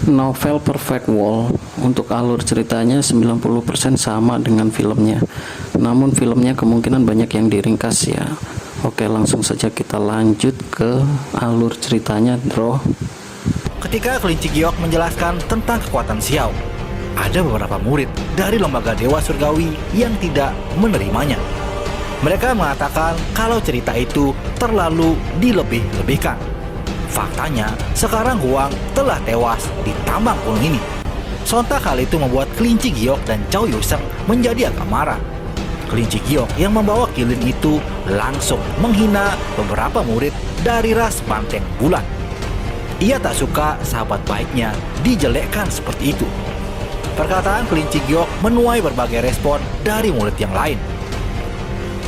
Novel Perfect World untuk alur ceritanya 90% sama dengan filmnya. Namun filmnya kemungkinan banyak yang diringkas ya. Oke, langsung saja kita lanjut ke alur ceritanya, bro. Ketika kelinci giok menjelaskan tentang kekuatan Xiao, ada beberapa murid dari lembaga Dewa Surgawi yang tidak menerimanya. Mereka mengatakan kalau cerita itu terlalu dilebih-lebihkan. Faktanya, sekarang Huang telah tewas di tambang kuno ini. Sontak hal itu membuat kelinci giok dan Cao Yuseng menjadi agak marah. Kelinci giok yang membawa kilin itu langsung menghina beberapa murid dari ras Banteng Bulan. Ia tak suka sahabat baiknya dijelekkan seperti itu. Perkataan kelinci giok menuai berbagai respon dari murid yang lain.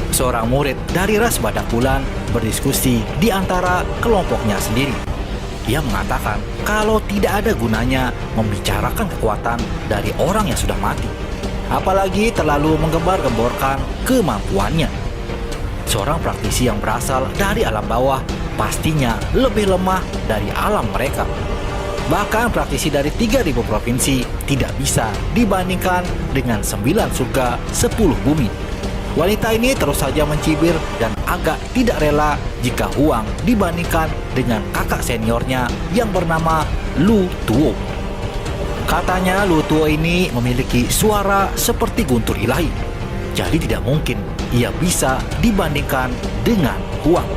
Seorang murid dari ras Badak Bulan berdiskusi di antara kelompoknya sendiri. Ia mengatakan kalau tidak ada gunanya membicarakan kekuatan dari orang yang sudah mati, apalagi terlalu menggembar-gemborkan kemampuannya. Seorang praktisi yang berasal dari alam bawah pastinya lebih lemah dari alam mereka. Bahkan praktisi dari 3.000 provinsi tidak bisa dibandingkan dengan 9 surga 10 bumi. Wanita ini terus saja mencibir dan agak tidak rela jika Huang dibandingkan dengan kakak seniornya yang bernama Lu Tuo. Katanya Lu Tuo ini memiliki suara seperti guntur ilahi, jadi tidak mungkin ia bisa dibandingkan dengan Huang.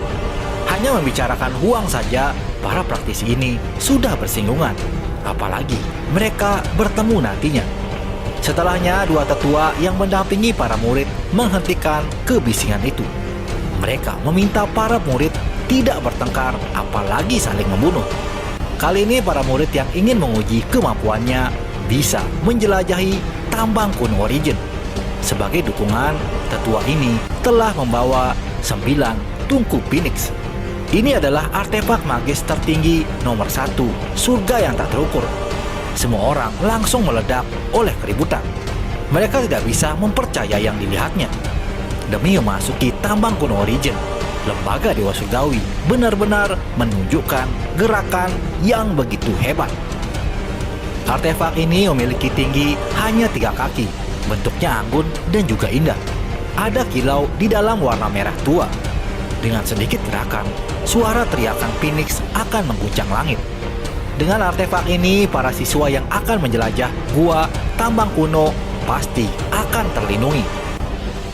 Hanya membicarakan Huang saja, para praktisi ini sudah bersinggungan, apalagi mereka bertemu nantinya. Setelahnya, dua tetua yang mendampingi para murid menghentikan kebisingan itu. Mereka meminta para murid tidak bertengkar, apalagi saling membunuh. Kali ini para murid yang ingin menguji kemampuannya bisa menjelajahi tambang kuno Origin. Sebagai dukungan, tetua ini telah membawa 9 tungku Phoenix. Ini adalah artefak magis tertinggi nomor 1, surga yang tak terukur. Semua orang langsung meledak oleh keributan. Mereka tidak bisa mempercayai yang dilihatnya. Demi memasuki tambang kuno Origin, lembaga Dewa Surgawi benar-benar menunjukkan gerakan yang begitu hebat. Artefak ini memiliki tinggi hanya 3 kaki, bentuknya anggun dan juga indah. Ada kilau di dalam warna merah tua. Dengan sedikit gerakan, suara teriakan Phoenix akan mengguncang langit. Dengan artefak ini, para siswa yang akan menjelajah gua tambang kuno pasti akan terlindungi.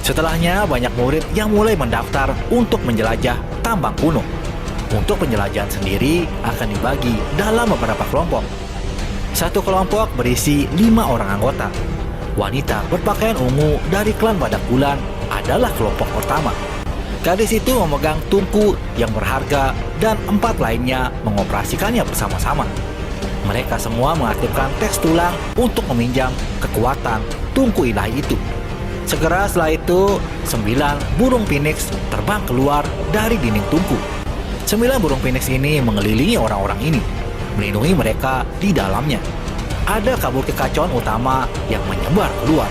Setelahnya, banyak murid yang mulai mendaftar untuk menjelajah tambang kuno. Untuk penjelajahan sendiri akan dibagi dalam beberapa kelompok. Satu kelompok berisi 5 orang anggota. Wanita berpakaian ungu dari klan Badak Bulan adalah kelompok pertama. Gadis itu memegang tungku yang berharga dan 4 lainnya mengoperasikannya bersama-sama. Mereka semua mengaktifkan teks tulang untuk meminjam kekuatan tungku ilahi itu. Segera setelah itu, 9 burung Phoenix terbang keluar dari dinding tungku. 9 burung Phoenix ini mengelilingi orang-orang ini, melindungi mereka di dalamnya. Ada kabut kekacauan utama yang menyebar keluar.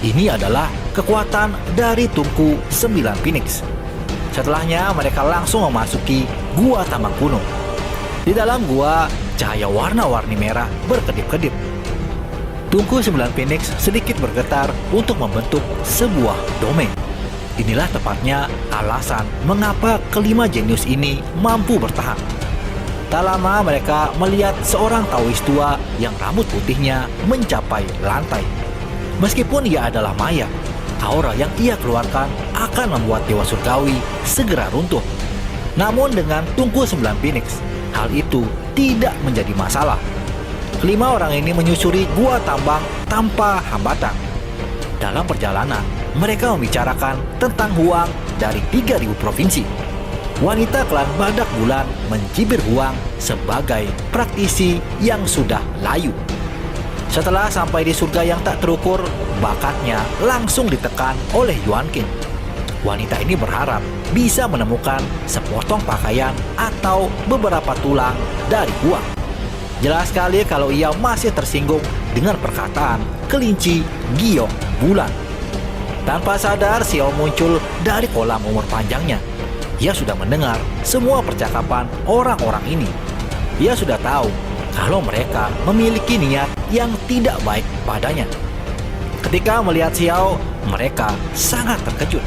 Ini adalah kekuatan dari tungku 9 Phoenix. Setelahnya, mereka langsung memasuki gua tambang kuno. Di dalam gua, cahaya warna-warni merah berkedip-kedip. Tungku 9 Phoenix sedikit bergetar untuk membentuk sebuah domain. Inilah tepatnya alasan mengapa kelima jenius ini mampu bertahan. Tak lama mereka melihat seorang Taois tua yang rambut putihnya mencapai lantai. Meskipun ia adalah maya, aura yang ia keluarkan akan membuat Dewa Surgawi segera runtuh. Namun dengan tungku 9 Phoenix, hal itu tidak menjadi masalah. Kelima orang ini menyusuri gua tambang tanpa hambatan. Dalam perjalanan, mereka membicarakan tentang Huang dari 3.000 provinsi. Wanita klan Badak Bulan mencibir Huang sebagai praktisi yang sudah layu. Setelah sampai di surga yang tak terukur, bakatnya langsung ditekan oleh Yuan King. Wanita ini berharap bisa menemukan sepotong pakaian atau beberapa tulang dari Huang. Jelas sekali kalau ia masih tersinggung dengan perkataan kelinci giok bulan. Tanpa sadar, Xiao muncul dari kolam umur panjangnya. Ia sudah mendengar semua percakapan orang-orang ini. Ia sudah tahu kalau mereka memiliki niat yang tidak baik padanya. Ketika melihat Xiao, mereka sangat terkejut.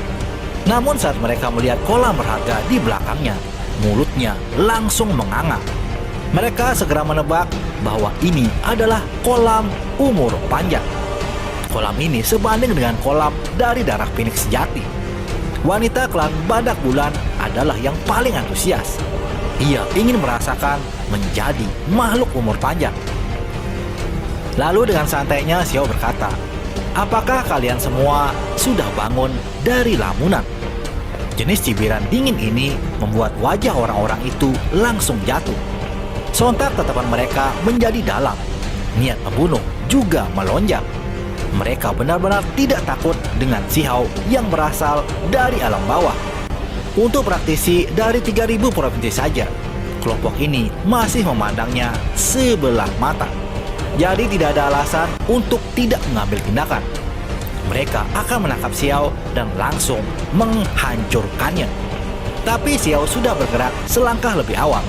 Namun saat mereka melihat kolam berharga di belakangnya, mulutnya langsung menganga. Mereka segera menebak bahwa ini adalah kolam umur panjang. Kolam ini sebanding dengan kolam dari darah Phoenix sejati. Wanita klan Badak Bulan adalah yang paling antusias. Ia ingin merasakan menjadi makhluk umur panjang. Lalu dengan santainya Xiao berkata, "Apakah kalian semua sudah bangun dari lamunan?" Jenis cibiran dingin ini membuat wajah orang-orang itu langsung jatuh. Sontak tatapan mereka menjadi dalam. Niat membunuh juga melonjak. Mereka benar-benar tidak takut dengan Xiao yang berasal dari alam bawah. Untuk praktisi dari 3.000 provinsi saja, kelompok ini masih memandangnya sebelah mata. Jadi tidak ada alasan untuk tidak mengambil tindakan. Mereka akan menangkap Xiao dan langsung menghancurkannya. Tapi Xiao sudah bergerak selangkah lebih awal.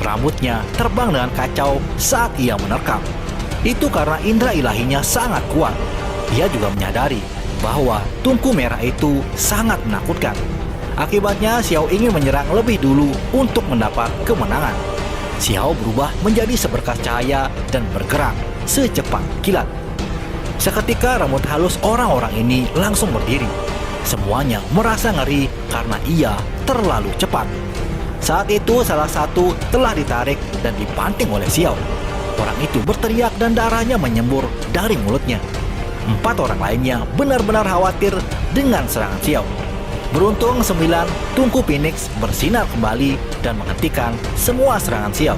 Rambutnya terbang dengan kacau saat ia menerkam. Itu karena indera ilahinya sangat kuat. Ia juga menyadari bahwa tungku merah itu sangat menakutkan. Akibatnya Xiao ingin menyerang lebih dulu untuk mendapat kemenangan. Xiao berubah menjadi seberkas cahaya dan bergerak secepat kilat. Seketika rambut halus orang-orang ini langsung berdiri. Semuanya merasa ngeri karena ia terlalu cepat. Saat itu salah satu telah ditarik dan dibanting oleh Xiao. Orang itu berteriak dan darahnya menyembur dari mulutnya. 4 orang lainnya benar-benar khawatir dengan serangan Xiao. Beruntung 9 tungku Phoenix bersinar kembali dan menghentikan semua serangan Xiao.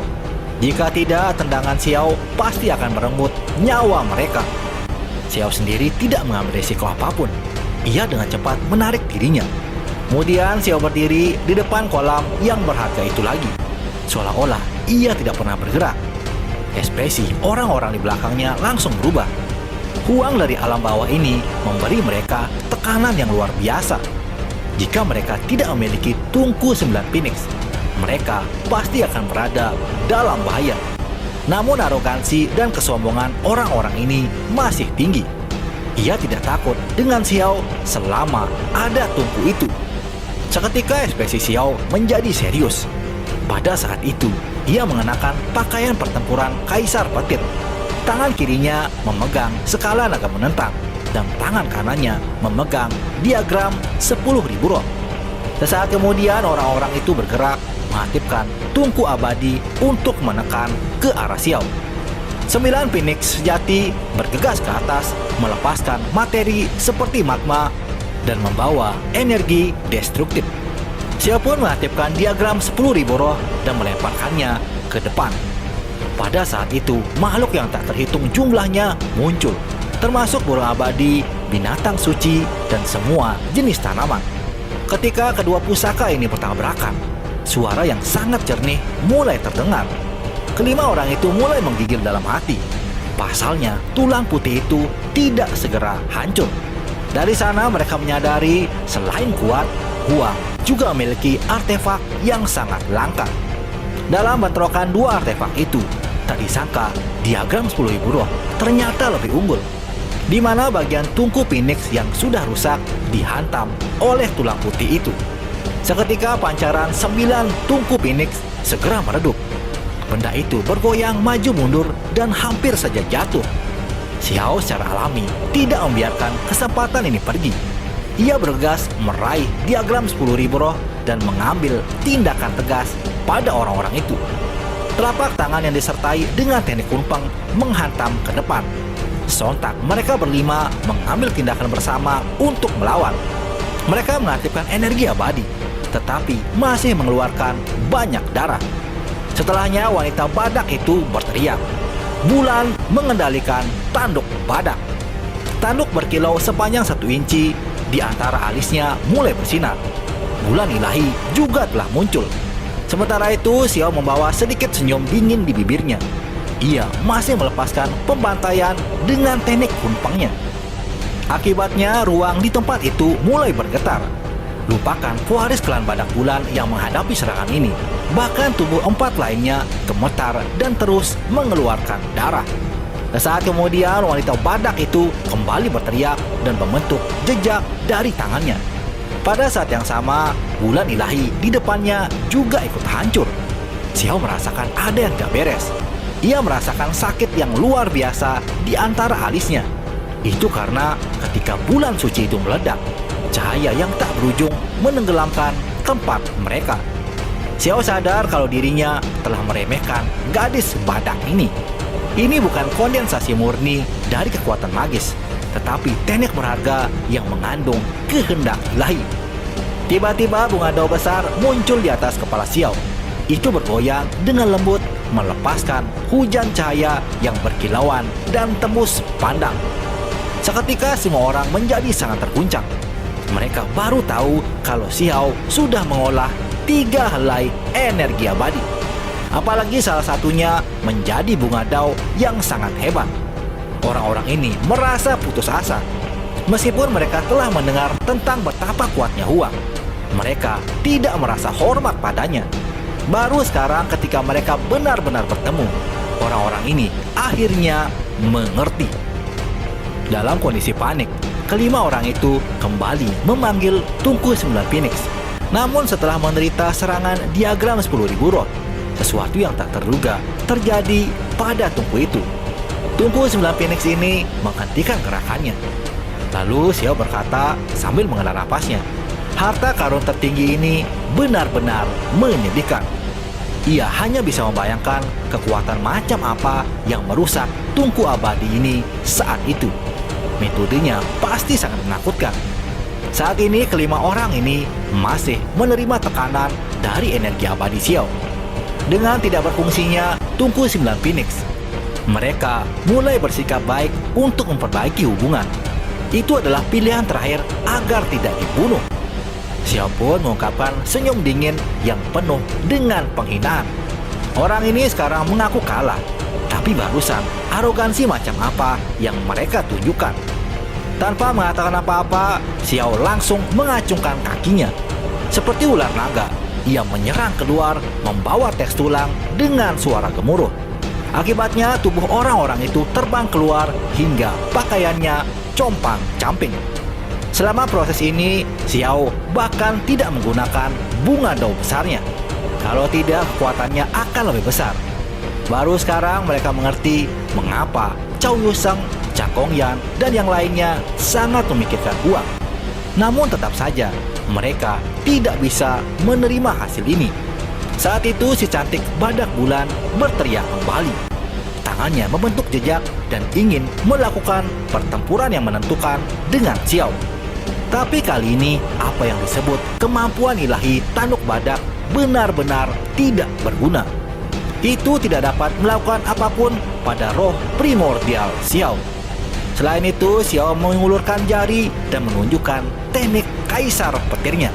Jika tidak, tendangan Xiao pasti akan merenggut nyawa mereka. Xiao sendiri tidak mengambil risiko apapun. Ia dengan cepat menarik dirinya. Kemudian Xiao berdiri di depan kolam yang berharga itu lagi. Seolah-olah ia tidak pernah bergerak. Ekspresi orang-orang di belakangnya langsung berubah. Huang dari alam bawah ini memberi mereka tekanan yang luar biasa. Jika mereka tidak memiliki tungku 9 Phoenix, mereka pasti akan berada dalam bahaya. Namun arogansi dan kesombongan orang-orang ini masih tinggi. Ia tidak takut dengan Xiao selama ada tungku itu. Seketika ekspresi Xiao menjadi serius. Pada saat itu, ia mengenakan pakaian pertempuran Kaisar Petir. Tangan kirinya memegang skala naga menentang dan tangan kanannya memegang diagram 10.000 roh. Sesaat kemudian orang-orang itu bergerak mengaktifkan tungku abadi untuk menekan ke arah Xiao. 9 Phoenix sejati bergegas ke atas melepaskan materi seperti magma dan membawa energi destruktif. Xiao pun mengaktifkan diagram 10.000 roh dan melemparkannya ke depan. Pada saat itu, makhluk yang tak terhitung jumlahnya muncul, termasuk burung abadi, binatang suci, dan semua jenis tanaman. Ketika kedua pusaka ini bertabrakan, suara yang sangat jernih mulai terdengar. Kelima orang itu mulai menggigil dalam hati. Pasalnya, tulang putih itu tidak segera hancur. Dari sana mereka menyadari selain kuat, Huang juga memiliki artefak yang sangat langka. Dalam bentrokan 2 artefak itu, tak disangka diagram 10.000 roh ternyata lebih unggul, di mana bagian tungku Phoenix yang sudah rusak dihantam oleh tulang putih itu. Seketika pancaran 9 tungku Phoenix segera meredup. Benda itu bergoyang maju mundur dan hampir saja jatuh. Xiao secara alami tidak membiarkan kesempatan ini pergi. Ia bergegas meraih diagram 10.000 roh dan mengambil tindakan tegas pada orang-orang itu. Telapak tangan yang disertai dengan teknik kunpeng menghantam ke depan. Sontak mereka berlima mengambil tindakan bersama untuk melawan. Mereka mengaktifkan energi abadi, tetapi masih mengeluarkan banyak darah. Setelahnya wanita badak itu berteriak. Bulan mengendalikan tanduk badak. Tanduk berkilau sepanjang 1 inci, di antara alisnya mulai bersinar. Bulan ilahi juga telah muncul. Sementara itu, Xiao membawa sedikit senyum dingin di bibirnya. Ia masih melepaskan pembantaian dengan teknik kunpengnya. Akibatnya, ruang di tempat itu mulai bergetar. Lupakan pewaris klan Badak Bulan yang menghadapi serangan ini. Bahkan tubuh 4 lainnya gemetar dan terus mengeluarkan darah. Sesaat kemudian wanita badak itu kembali berteriak dan membentuk jejak dari tangannya. Pada saat yang sama, bulan ilahi di depannya juga ikut hancur. Xiao merasakan ada yang gak beres. Ia merasakan sakit yang luar biasa di antara alisnya. Itu karena ketika bulan suci itu meledak, cahaya yang tak berujung menenggelamkan tempat mereka. Xiao sadar kalau dirinya telah meremehkan gadis badak ini. Ini bukan kondensasi murni dari kekuatan magis, tetapi teknik berharga yang mengandung kehendak ilahi. Tiba-tiba bunga dao besar muncul di atas kepala Xiao. Itu bergoyang dengan lembut, melepaskan hujan cahaya yang berkilauan dan tembus pandang. Seketika semua orang menjadi sangat terguncang. Mereka baru tahu kalau Xiao sudah mengolah 3 helai energi abadi. Apalagi salah satunya menjadi bunga dao yang sangat hebat. Orang-orang ini merasa putus asa. Meskipun mereka telah mendengar tentang betapa kuatnya Huang, mereka tidak merasa hormat padanya. Baru sekarang ketika mereka benar-benar bertemu, orang-orang ini akhirnya mengerti. Dalam kondisi panik, kelima orang itu kembali memanggil Tungku 9 Phoenix. Namun setelah menderita serangan diagram 10.000 roh, sesuatu yang tak terduga terjadi pada Tungku itu. Tungku 9 Phoenix ini menghentikan gerakannya. Lalu Xiao berkata sambil menghela napasnya, harta karun tertinggi ini benar-benar menyedihkan. Ia hanya bisa membayangkan kekuatan macam apa yang merusak Tungku abadi ini saat itu. Metodenya pasti sangat menakutkan. Saat ini kelima orang ini masih menerima tekanan dari energi abadi Xiao. Dengan tidak berfungsinya Tungku 9 Phoenix, mereka mulai bersikap baik untuk memperbaiki hubungan. Itu adalah pilihan terakhir agar tidak dibunuh. Xiao pun mengungkapkan senyum dingin yang penuh dengan penghinaan. Orang ini sekarang mengaku kalah, tapi barusan arogansi macam apa yang mereka tunjukkan. Tanpa mengatakan apa-apa, Xiao langsung mengacungkan kakinya. Seperti ular naga, ia menyerang keluar membawa teks tulang dengan suara gemuruh. Akibatnya tubuh orang-orang itu terbang keluar hingga pakaiannya compang-camping. Selama proses ini, Xiao bahkan tidak menggunakan bunga dao besarnya. Kalau tidak, kekuatannya akan lebih besar. Baru sekarang mereka mengerti mengapa Cao Yuseng, Cha Kongyan, dan yang lainnya sangat memikirkan uang. Namun tetap saja, mereka tidak bisa menerima hasil ini. Saat itu si cantik badak bulan berteriak kembali. Tangannya membentuk jejak dan ingin melakukan pertempuran yang menentukan dengan Xiao. Tapi kali ini apa yang disebut kemampuan ilahi tanduk badak benar-benar tidak berguna. Itu tidak dapat melakukan apapun pada roh primordial Xiao. Selain itu, Xiao mengulurkan jari dan menunjukkan teknik kaisar petirnya.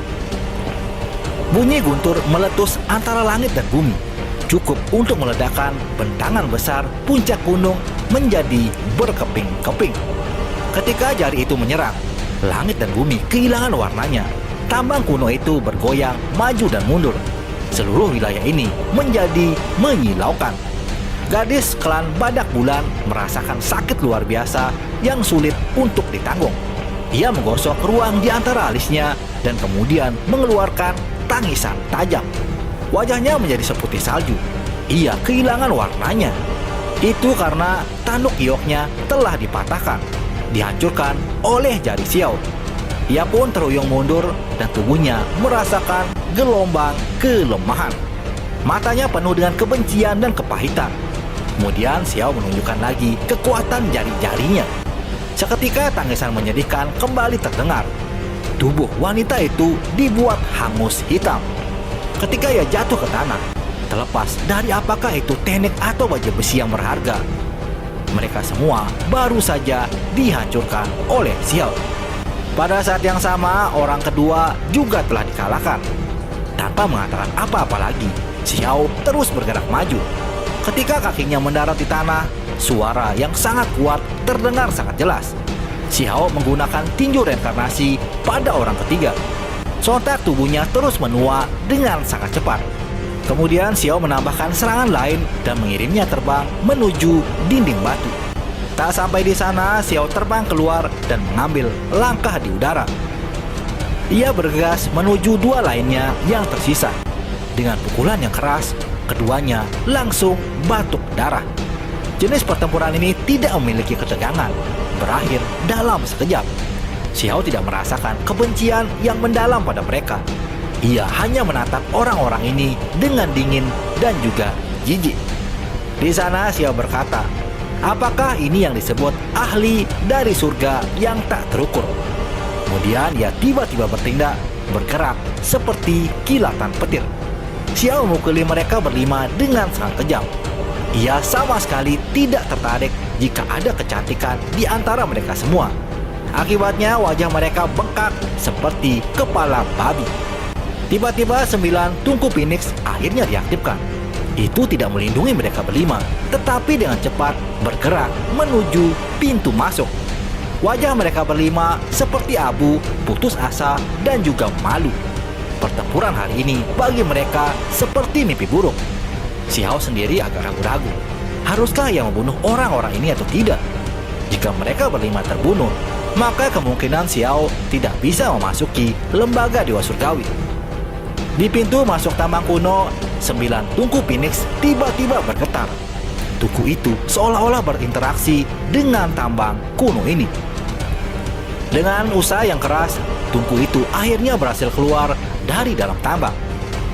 Bunyi guntur meletus antara langit dan bumi, cukup untuk meledakkan bentangan besar puncak gunung menjadi berkeping-keping. Ketika jari itu menyerang, langit dan bumi kehilangan warnanya. Tambang kuno itu bergoyang maju dan mundur. Seluruh wilayah ini menjadi menyilaukan. Gadis klan Badak Bulan merasakan sakit luar biasa yang sulit untuk ditanggung. Ia menggosok ruang di antara alisnya dan kemudian mengeluarkan tangisan tajam. Wajahnya menjadi seputih salju. Ia kehilangan warnanya. Itu karena tanduk gioknya telah dipatahkan, dihancurkan oleh jari Xiao. Ia pun terhuyung mundur dan tubuhnya merasakan gelombang kelemahan. Matanya penuh dengan kebencian dan kepahitan. Kemudian Xiao menunjukkan lagi kekuatan jari-jarinya. Seketika tangisan menyedihkan kembali terdengar. Tubuh wanita itu dibuat hangus hitam. Ketika ia jatuh ke tanah, terlepas dari apakah itu teknik atau baja besi yang berharga, mereka semua baru saja dihancurkan oleh Xiao. Pada saat yang sama, orang kedua juga telah dikalahkan. Tanpa mengatakan apa-apa lagi, Xiao terus bergerak maju. Ketika kakinya mendarat di tanah, suara yang sangat kuat terdengar sangat jelas. Xiao menggunakan tinju reinkarnasi pada orang ketiga. Sontak tubuhnya terus menua dengan sangat cepat. Kemudian Xiao menambahkan serangan lain dan mengirimnya terbang menuju dinding batu. Tak sampai di sana, Xiao terbang keluar dan mengambil langkah di udara. Ia bergegas menuju dua lainnya yang tersisa. Dengan pukulan yang keras, keduanya langsung batuk darah. Jenis pertempuran ini tidak memiliki ketegangan, berakhir dalam sekejap. Xiao tidak merasakan kebencian yang mendalam pada mereka. Ia hanya menatap orang-orang ini dengan dingin dan juga jijik. Di sana Xiao berkata, apakah ini yang disebut ahli dari surga yang tak terukur? Kemudian ia tiba-tiba bertindak, bergerak seperti kilatan petir. Xiao memukuli mereka berlima dengan sangat kejam. Ia sama sekali tidak tertarik jika ada kecantikan di antara mereka semua. Akibatnya wajah mereka bengkak seperti kepala babi. Tiba-tiba 9 tungku Phoenix akhirnya diaktifkan. Itu tidak melindungi mereka berlima, tetapi dengan cepat bergerak menuju pintu masuk. Wajah mereka berlima seperti abu, putus asa, dan juga malu. Pertempuran hari ini bagi mereka seperti mimpi buruk. Xiao sendiri agak ragu-ragu. Haruskah ia membunuh orang-orang ini atau tidak? Jika mereka berlima terbunuh, maka kemungkinan Xiao tidak bisa memasuki lembaga Dewa Surgawi. Di pintu masuk tambang kuno, 9 tungku Phoenix tiba-tiba bergetar. Tungku itu seolah-olah berinteraksi dengan tambang kuno ini. Dengan usaha yang keras, tungku itu akhirnya berhasil keluar dari dalam tambang.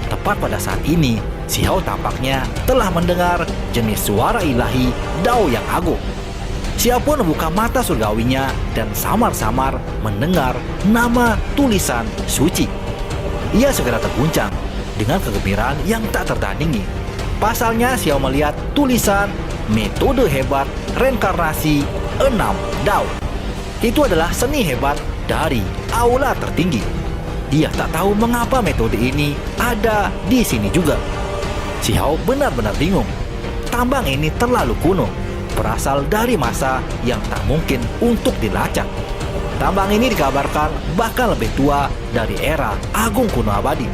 Tepat pada saat ini, Xiao tampaknya telah mendengar jenis suara ilahi Dao yang agung. Xiao pun membuka mata surgawinya dan samar-samar mendengar nama tulisan suci. Ia segera terguncang dengan kegembiraan yang tak tertandingi. Pasalnya Xiao melihat tulisan metode hebat reinkarnasi 6 Dao. Itu adalah seni hebat dari aula tertinggi. Dia tak tahu mengapa metode ini ada di sini juga. Xiao benar-benar bingung. Tambang ini terlalu kuno, berasal dari masa yang tak mungkin untuk dilacak. Tambang ini dikabarkan bahkan lebih tua dari era Agung Kuno Abadi.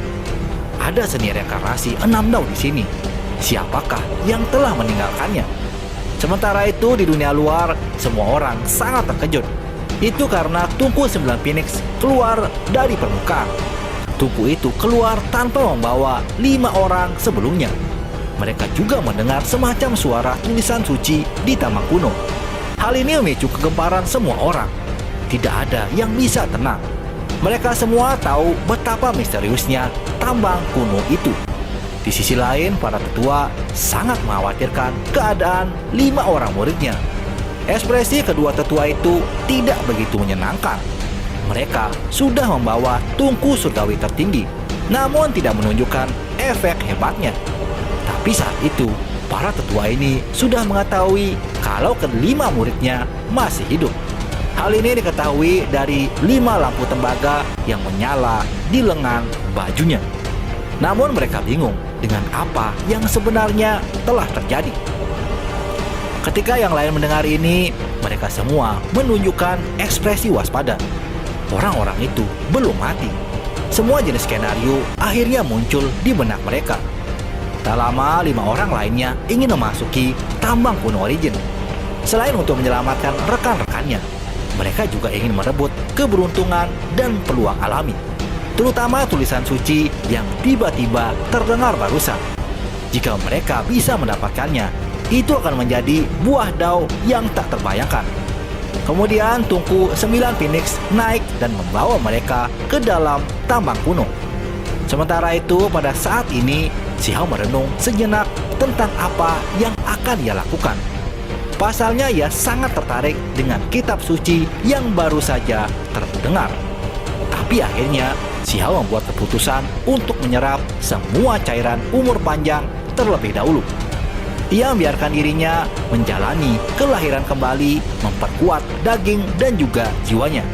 Ada seni reinkarnasi 6 Dao di sini. Siapakah yang telah meninggalkannya? Sementara itu di dunia luar, semua orang sangat terkejut. Itu karena tungku 9 Phoenix keluar dari permukaan. Tungku itu keluar tanpa membawa 5 orang sebelumnya. Mereka juga mendengar semacam suara tulisan suci di tambang kuno. Hal ini memicu kegemparan semua orang. Tidak ada yang bisa tenang. Mereka semua tahu betapa misteriusnya tambang kuno itu. Di sisi lain, para tetua sangat mengkhawatirkan keadaan 5 orang muridnya. Ekspresi kedua tetua itu tidak begitu menyenangkan. Mereka sudah membawa tungku surgawi tertinggi, namun tidak menunjukkan efek hebatnya. Tapi saat itu, para tetua ini sudah mengetahui kalau kelima muridnya masih hidup. Hal ini diketahui dari 5 lampu tembaga yang menyala di lengan bajunya. Namun mereka bingung dengan apa yang sebenarnya telah terjadi. Ketika yang lain mendengar ini, mereka semua menunjukkan ekspresi waspada. Orang-orang itu belum mati. Semua jenis skenario akhirnya muncul di benak mereka. Tak lama, 5 orang lainnya ingin memasuki tambang kuno Origin. Selain untuk menyelamatkan rekan-rekannya, mereka juga ingin merebut keberuntungan dan peluang alami. Terutama tulisan suci yang tiba-tiba terdengar barusan. Jika mereka bisa mendapatkannya, itu akan menjadi buah Dao yang tak terbayangkan. Kemudian tungku 9 Phoenix naik dan membawa mereka ke dalam tambang kuno. Sementara itu, pada saat ini Xiao merenung sejenak tentang apa yang akan ia lakukan. Pasalnya ia sangat tertarik dengan kitab suci yang baru saja terdengar. Tapi akhirnya Xiao membuat keputusan untuk menyerap semua cairan umur panjang terlebih dahulu. Ia membiarkan dirinya menjalani kelahiran kembali, memperkuat daging dan juga jiwanya.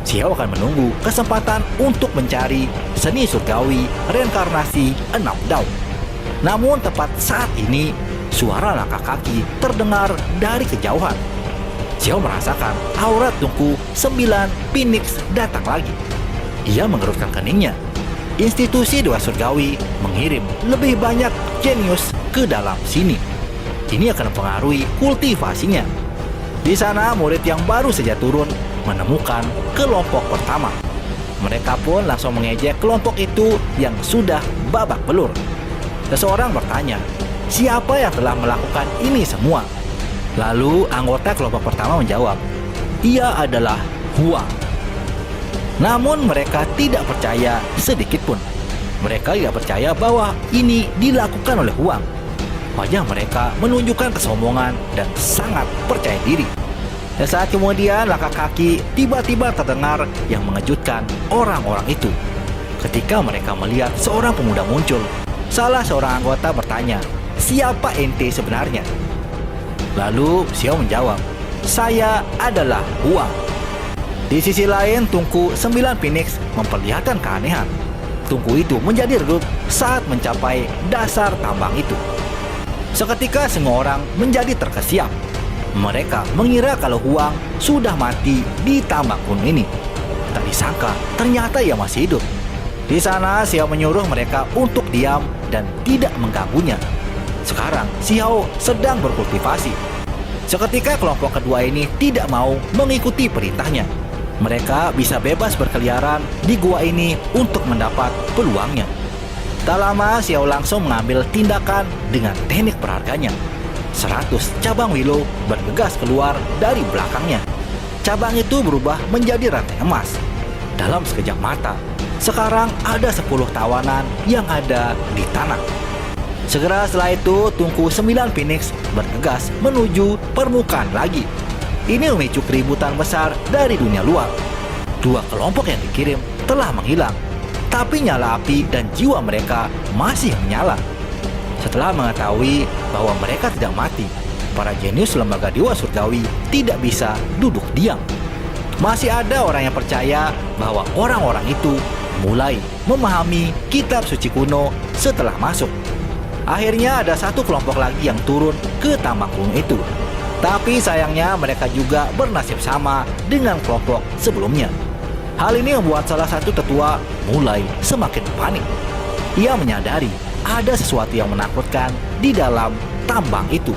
Xiao akan menunggu kesempatan untuk mencari seni surgawi reinkarnasi 6 Dao. Namun tepat saat ini, suara langkah kaki terdengar dari kejauhan. Xiao merasakan aura tungku 9 Phoenix datang lagi. Ia mengerutkan keningnya. Institusi Dewa Surgawi mengirim lebih banyak jenius ke dalam sini. Ini akan mempengaruhi kultivasinya. Di sana murid yang baru saja turun menemukan kelompok pertama. Mereka pun langsung mengejek kelompok itu yang sudah babak belur. Seseorang bertanya, siapa yang telah melakukan ini semua? Lalu anggota kelompok pertama menjawab, ia adalah Huang. Namun mereka tidak percaya sedikit pun. Mereka tidak percaya bahwa ini dilakukan oleh Huang. Wajah mereka menunjukkan kesombongan dan sangat percaya diri. Dan saat kemudian langkah kaki tiba-tiba terdengar yang mengejutkan orang-orang itu. Ketika mereka melihat seorang pemuda muncul, salah seorang anggota bertanya, siapa ente sebenarnya? Lalu Xiao menjawab, saya adalah Huang. Di sisi lain, Tunku 9 Phoenix memperlihatkan keanehan. Tunku itu menjadi redup saat mencapai dasar tambang itu. Seketika semua orang menjadi terkesiap. Mereka mengira kalau Huang sudah mati di tambang kuno ini. Tak disangka, ternyata ia masih hidup. Di sana, Xiao menyuruh mereka untuk diam dan tidak mengganggunya. Sekarang, Xiao sedang berkultivasi. Seketika kelompok kedua ini tidak mau mengikuti perintahnya. Mereka bisa bebas berkeliaran di gua ini untuk mendapat peluangnya. Tak lama, Xiao langsung mengambil tindakan dengan teknik berharganya. 100 cabang willow bergegas keluar dari belakangnya. Cabang itu berubah menjadi rantai emas. Dalam sekejap mata, sekarang ada 10 tawanan yang ada di tanah. Segera setelah itu, Tunku 9 Phoenix bergegas menuju permukaan lagi. Ini memicu keributan besar dari dunia luar. 2 kelompok yang dikirim telah menghilang, tapi nyala api dan jiwa mereka masih menyala. Setelah mengetahui bahwa mereka tidak mati, para jenius lembaga Dewa Surgawi tidak bisa duduk diam. Masih ada orang yang percaya bahwa orang-orang itu mulai memahami kitab suci kuno setelah masuk. Akhirnya ada satu kelompok lagi yang turun ke tambang kuno itu. Tapi sayangnya mereka juga bernasib sama dengan kelompok sebelumnya. Hal ini membuat salah satu tetua mulai semakin panik. Ia menyadari ada sesuatu yang menakutkan di dalam tambang itu.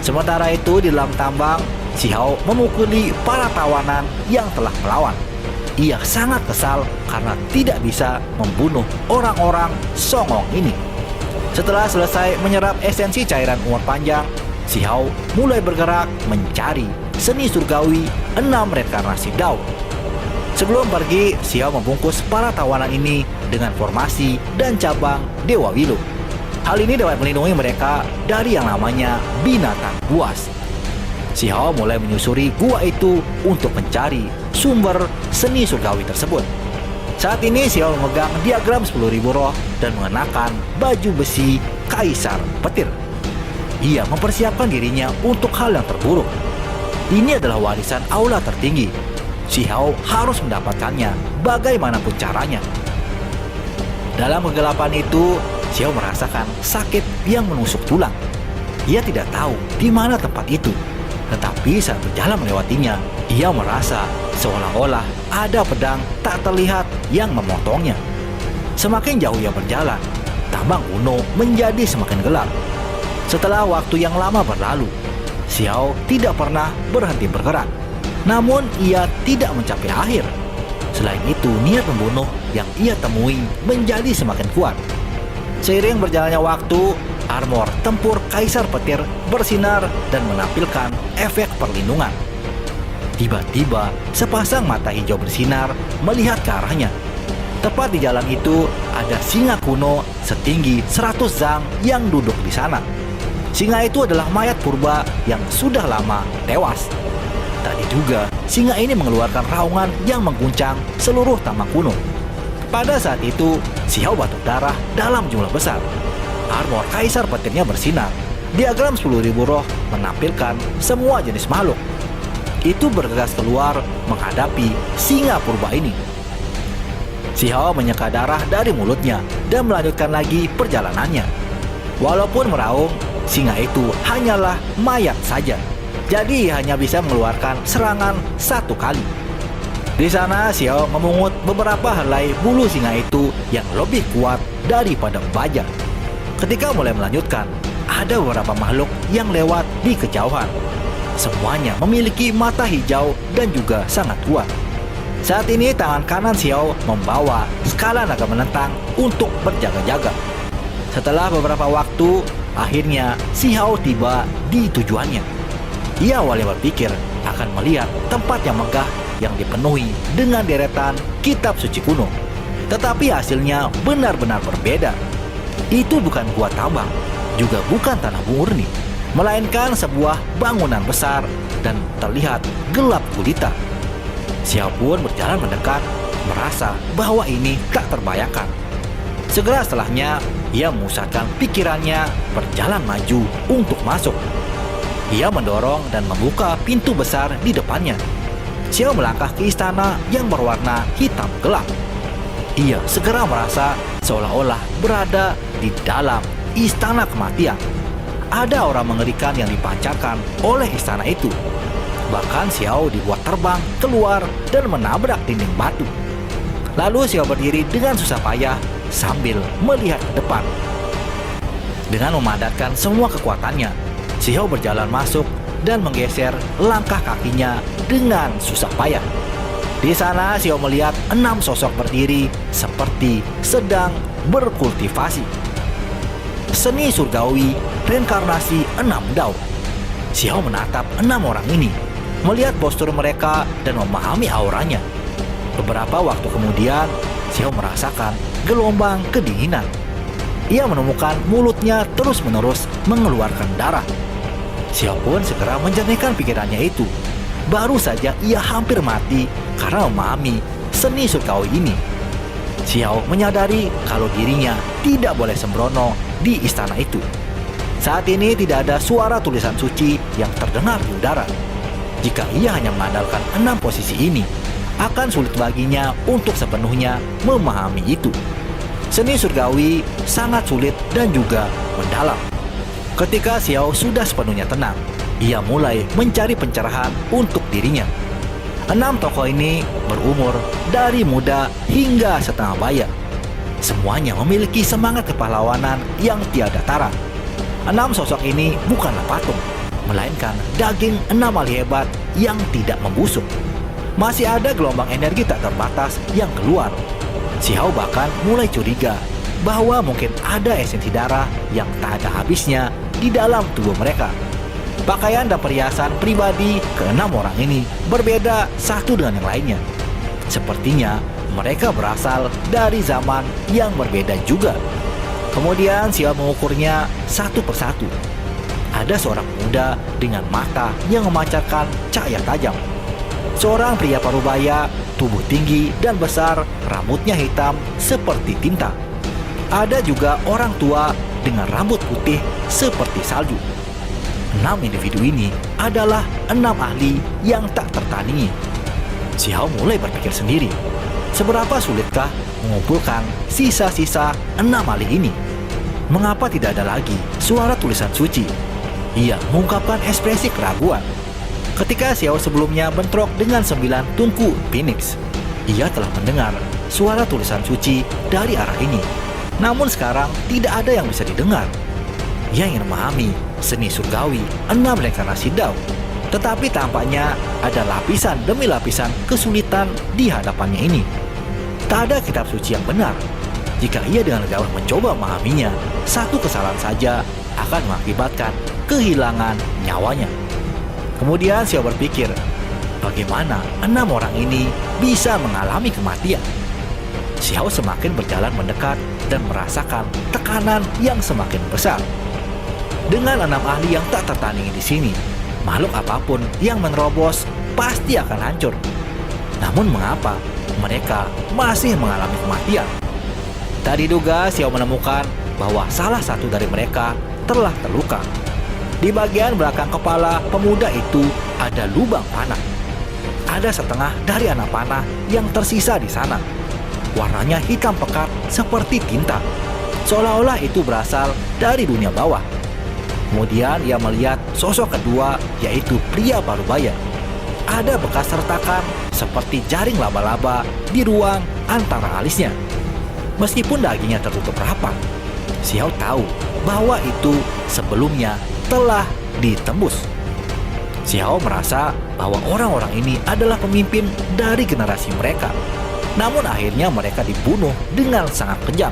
Sementara itu di dalam tambang, Xiao memukuli para tawanan yang telah melawan. Ia sangat kesal karena tidak bisa membunuh orang-orang songong ini. Setelah selesai menyerap esensi cairan umur panjang, Xiao mulai bergerak mencari seni surgawi 6 reinkarnasi Dao. Sebelum pergi, Xiao membungkus para tawanan ini dengan formasi dan cabang Dewa Willow. Hal ini dapat melindungi mereka dari yang namanya binatang buas. Xiao mulai menyusuri gua itu untuk mencari sumber seni surgawi tersebut. Saat ini Xiao memegang diagram 10.000 roh dan mengenakan baju besi Kaisar Petir. Ia mempersiapkan dirinya untuk hal yang terburuk. Ini adalah warisan aula tertinggi. Xiao harus mendapatkannya bagaimanapun caranya. Dalam kegelapan itu, Xiao merasakan sakit yang menusuk tulang. Ia tidak tahu di mana tempat itu. Tetapi saat berjalan melewatinya, ia merasa seolah-olah ada pedang tak terlihat yang memotongnya. Semakin jauh ia berjalan, tambang kuno menjadi semakin gelap. Setelah waktu yang lama berlalu, Xiao tidak pernah berhenti bergerak. Namun ia tidak mencapai akhir. Selain itu, niat membunuh yang ia temui menjadi semakin kuat. Seiring berjalannya waktu, armor tempur Kaisar Petir bersinar dan menampilkan efek perlindungan. Tiba-tiba, sepasang mata hijau bersinar melihat ke arahnya. Tepat di jalan itu, ada singa kuno setinggi 100 zang yang duduk di sana. Singa itu adalah mayat purba yang sudah lama tewas. Tak diduga, singa ini mengeluarkan raungan yang mengguncang seluruh tambang kuno. Pada saat itu, Xiao batuk darah dalam jumlah besar. Armor Kaisar Petirnya bersinar. Diagram 10.000 roh menampilkan semua jenis makhluk. Itu bergegas keluar menghadapi singa purba ini. Xiao menyeka darah dari mulutnya dan melanjutkan lagi perjalanannya. Walaupun meraung, singa itu hanyalah mayat saja. Jadi hanya bisa mengeluarkan serangan 1 kali. Di sana, Xiao memungut beberapa helai bulu singa itu yang lebih kuat daripada baja. Ketika mulai melanjutkan, ada beberapa makhluk yang lewat di kejauhan. Semuanya memiliki mata hijau dan juga sangat kuat. Saat ini tangan kanan Xiao membawa skala naga menentang untuk berjaga-jaga. Setelah beberapa waktu, akhirnya Xiao tiba di tujuannya. Ia awalnya berpikir akan melihat tempat yang megah yang dipenuhi dengan deretan kitab suci kuno. Tetapi hasilnya benar-benar berbeda. Itu bukan gua tambang, juga bukan tanah murni, melainkan sebuah bangunan besar dan terlihat gelap gulita. Xiao pun berjalan mendekat, merasa bahwa ini tak terbayangkan. Segera setelahnya, ia memusatkan pikirannya berjalan maju untuk masuk. Ia mendorong dan membuka pintu besar di depannya. Xiao melangkah ke istana yang berwarna hitam gelap. Ia segera merasa seolah-olah berada di dalam istana kematian. Ada aura mengerikan yang dipancarkan oleh istana itu. Bahkan Xiao dibuat terbang keluar dan menabrak dinding batu. Lalu Xiao berdiri dengan susah payah sambil melihat ke depan. Dengan memadatkan semua kekuatannya, Xiao berjalan masuk dan menggeser langkah kakinya dengan susah payah. Di sana Xiao melihat 6 sosok berdiri seperti sedang berkultivasi. Seni surgawi reinkarnasi 6 dao. Xiao menatap 6 orang ini, melihat postur mereka dan memahami auranya. Beberapa waktu kemudian, Xiao merasakan gelombang kedinginan. Ia menemukan mulutnya terus-menerus mengeluarkan darah. Xiao pun segera menjernihkan pikirannya itu. Baru saja ia hampir mati karena memahami seni surgawi ini. Xiao menyadari kalau dirinya tidak boleh sembrono di istana itu. Saat ini tidak ada suara tulisan suci yang terdengar di udara. Jika ia hanya mengandalkan 6 posisi ini, akan sulit baginya untuk sepenuhnya memahami itu. Seni surgawi sangat sulit dan juga mendalam. Ketika Xiao sudah sepenuhnya tenang, ia mulai mencari pencerahan untuk dirinya. 6 tokoh ini berumur dari muda hingga setengah baya. Semuanya memiliki semangat kepahlawanan yang tiada tara. 6 sosok ini bukanlah patung, melainkan daging 6 ahli hebat yang tidak membusuk. Masih ada gelombang energi tak terbatas yang keluar. Xiao bahkan mulai curiga bahwa mungkin ada esensi darah yang tak ada habisnya di dalam tubuh mereka. Pakaian dan perhiasan pribadi ke-6 orang ini berbeda satu dengan yang lainnya. Sepertinya mereka berasal dari zaman yang berbeda juga. Kemudian Xiao mengukurnya satu persatu. Ada seorang pemuda dengan mata yang memancarkan cahaya tajam. Seorang pria parubaya, tubuh tinggi dan besar, rambutnya hitam seperti tinta. Ada juga orang tua dengan rambut putih seperti salju. 6 individu ini adalah 6 ahli yang tak tertandingi. Xiao mulai berpikir sendiri, seberapa sulitkah mengumpulkan sisa-sisa 6 ahli ini? Mengapa tidak ada lagi suara tulisan suci? Ia mengungkapkan ekspresi keraguan. Ketika Xiao sebelumnya bentrok dengan 9 tungku Phoenix, ia telah mendengar suara tulisan suci dari arah ini. Namun sekarang tidak ada yang bisa didengar. Ia ingin memahami seni surgawi 6 reinkarnasi Dao, tetapi tampaknya ada lapisan demi lapisan kesulitan di hadapannya ini. Tak ada kitab suci yang benar. Jika ia dengan legawah mencoba memahaminya, satu kesalahan saja akan mengakibatkan kehilangan nyawanya. Kemudian Xiao berpikir, bagaimana 6 orang ini bisa mengalami kematian? Xiao semakin berjalan mendekat dan merasakan tekanan yang semakin besar. Dengan 6 ahli yang tak tertandingi di sini, makhluk apapun yang menerobos pasti akan hancur. Namun mengapa mereka masih mengalami kematian? Tak diduga Xiao menemukan bahwa salah satu dari mereka telah terluka. Di bagian belakang kepala pemuda itu ada lubang panah. Ada setengah dari anak panah yang tersisa di sana. Warnanya hitam pekat seperti tinta, seolah-olah itu berasal dari dunia bawah. Kemudian ia melihat sosok kedua, yaitu pria parubaya. Ada bekas retakan seperti jaring laba-laba di ruang antara alisnya. Meskipun dagingnya tertutup rapat, Xiao tahu bahwa itu sebelumnya telah ditembus. Xiao merasa bahwa orang-orang ini adalah pemimpin dari generasi mereka. Namun akhirnya mereka dibunuh dengan sangat kejam.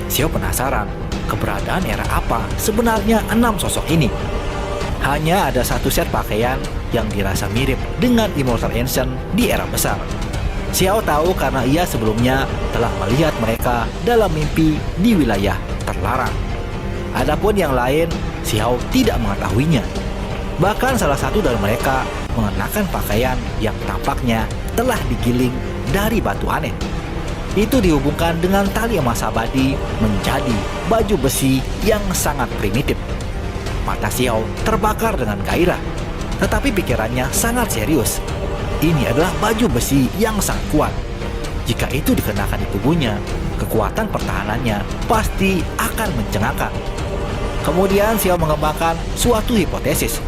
Xiao penasaran keberadaan era apa sebenarnya 6 sosok ini. Hanya ada satu set pakaian yang dirasa mirip dengan Immortal Ancient di era besar. Xiao tahu karena ia sebelumnya telah melihat mereka dalam mimpi di wilayah terlarang. Adapun yang lain, Xiao tidak mengetahuinya. Bahkan salah satu dari mereka mengenakan pakaian yang tampaknya telah digiling dari batu aneh. Itu dihubungkan dengan tali emas abadi menjadi baju besi yang sangat primitif. Mata Xiao terbakar dengan gairah, tetapi pikirannya sangat serius. Ini adalah baju besi yang sangat kuat. Jika itu dikenakan di tubuhnya, kekuatan pertahanannya pasti akan mencengangkan. Kemudian Xiao mengembangkan suatu hipotesis.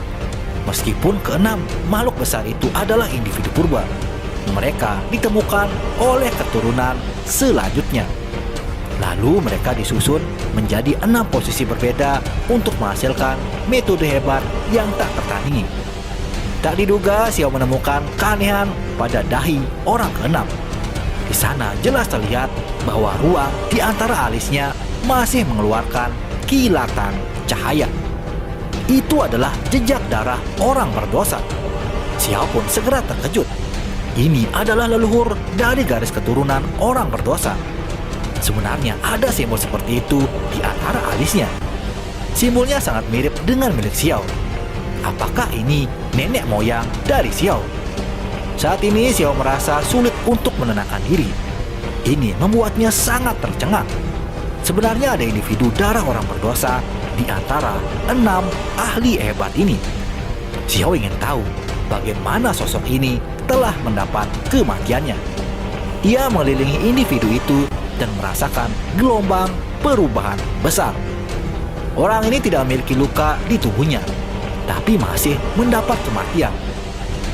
Meskipun keenam makhluk besar itu adalah individu purba, mereka ditemukan oleh keturunan selanjutnya. Lalu mereka disusun menjadi 6 posisi berbeda untuk menghasilkan metode hebat yang tak tertandingi. Tak diduga Xiao menemukan keanehan pada dahi orang keenam. Di sana jelas terlihat bahwa ruang di antara alisnya masih mengeluarkan kilatan cahaya. Itu adalah jejak darah orang berdosa. Xiao pun segera terkejut. Ini adalah leluhur dari garis keturunan orang berdosa. Sebenarnya ada simbol seperti itu di antara alisnya. Simbolnya sangat mirip dengan milik Xiao. Apakah ini nenek moyang dari Xiao? Saat ini Xiao merasa sulit untuk menenangkan diri. Ini membuatnya sangat tercengang. Sebenarnya ada individu darah orang berdosa di antara 6 ahli hebat ini. Xiao ingin tahu bagaimana sosok ini telah mendapat kematiannya. Ia mengelilingi individu itu dan merasakan gelombang perubahan besar. Orang ini tidak memiliki luka di tubuhnya, tapi masih mendapat kematian.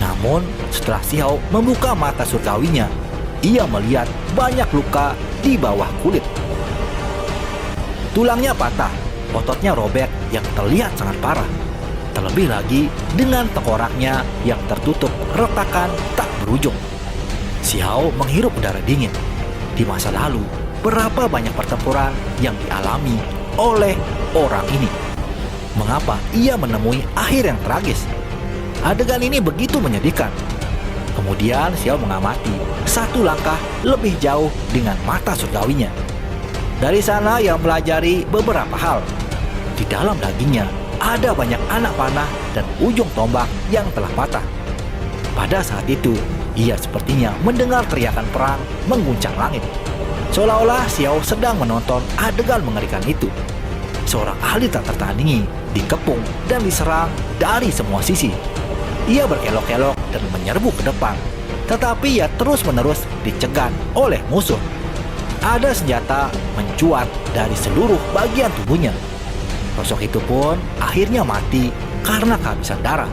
Namun setelah Xiao membuka mata surgawinya, ia melihat banyak luka di bawah kulit. Tulangnya patah, ototnya robek yang terlihat sangat parah. Terlebih lagi dengan tengkoraknya yang tertutup retakan tak berujung. Xiao menghirup udara dingin. Di masa lalu, berapa banyak pertempuran yang dialami oleh orang ini? Mengapa ia menemui akhir yang tragis? Adegan ini begitu menyedihkan. Kemudian Xiao mengamati satu langkah lebih jauh dengan mata surgawinya. Dari sana ia mempelajari beberapa hal. Di dalam dagingnya ada banyak anak panah dan ujung tombak yang telah patah. Pada saat itu, ia sepertinya mendengar teriakan perang mengguncang langit. Seolah-olah Xiao sedang menonton adegan mengerikan itu. Seorang ahli tak tertandingi dikepung dan diserang dari semua sisi. Ia berkelok-kelok dan menyerbu ke depan, tetapi ia terus-menerus dicegat oleh musuh. Ada senjata mencuat dari seluruh bagian tubuhnya. Sosok itu pun akhirnya mati karena kehabisan darah.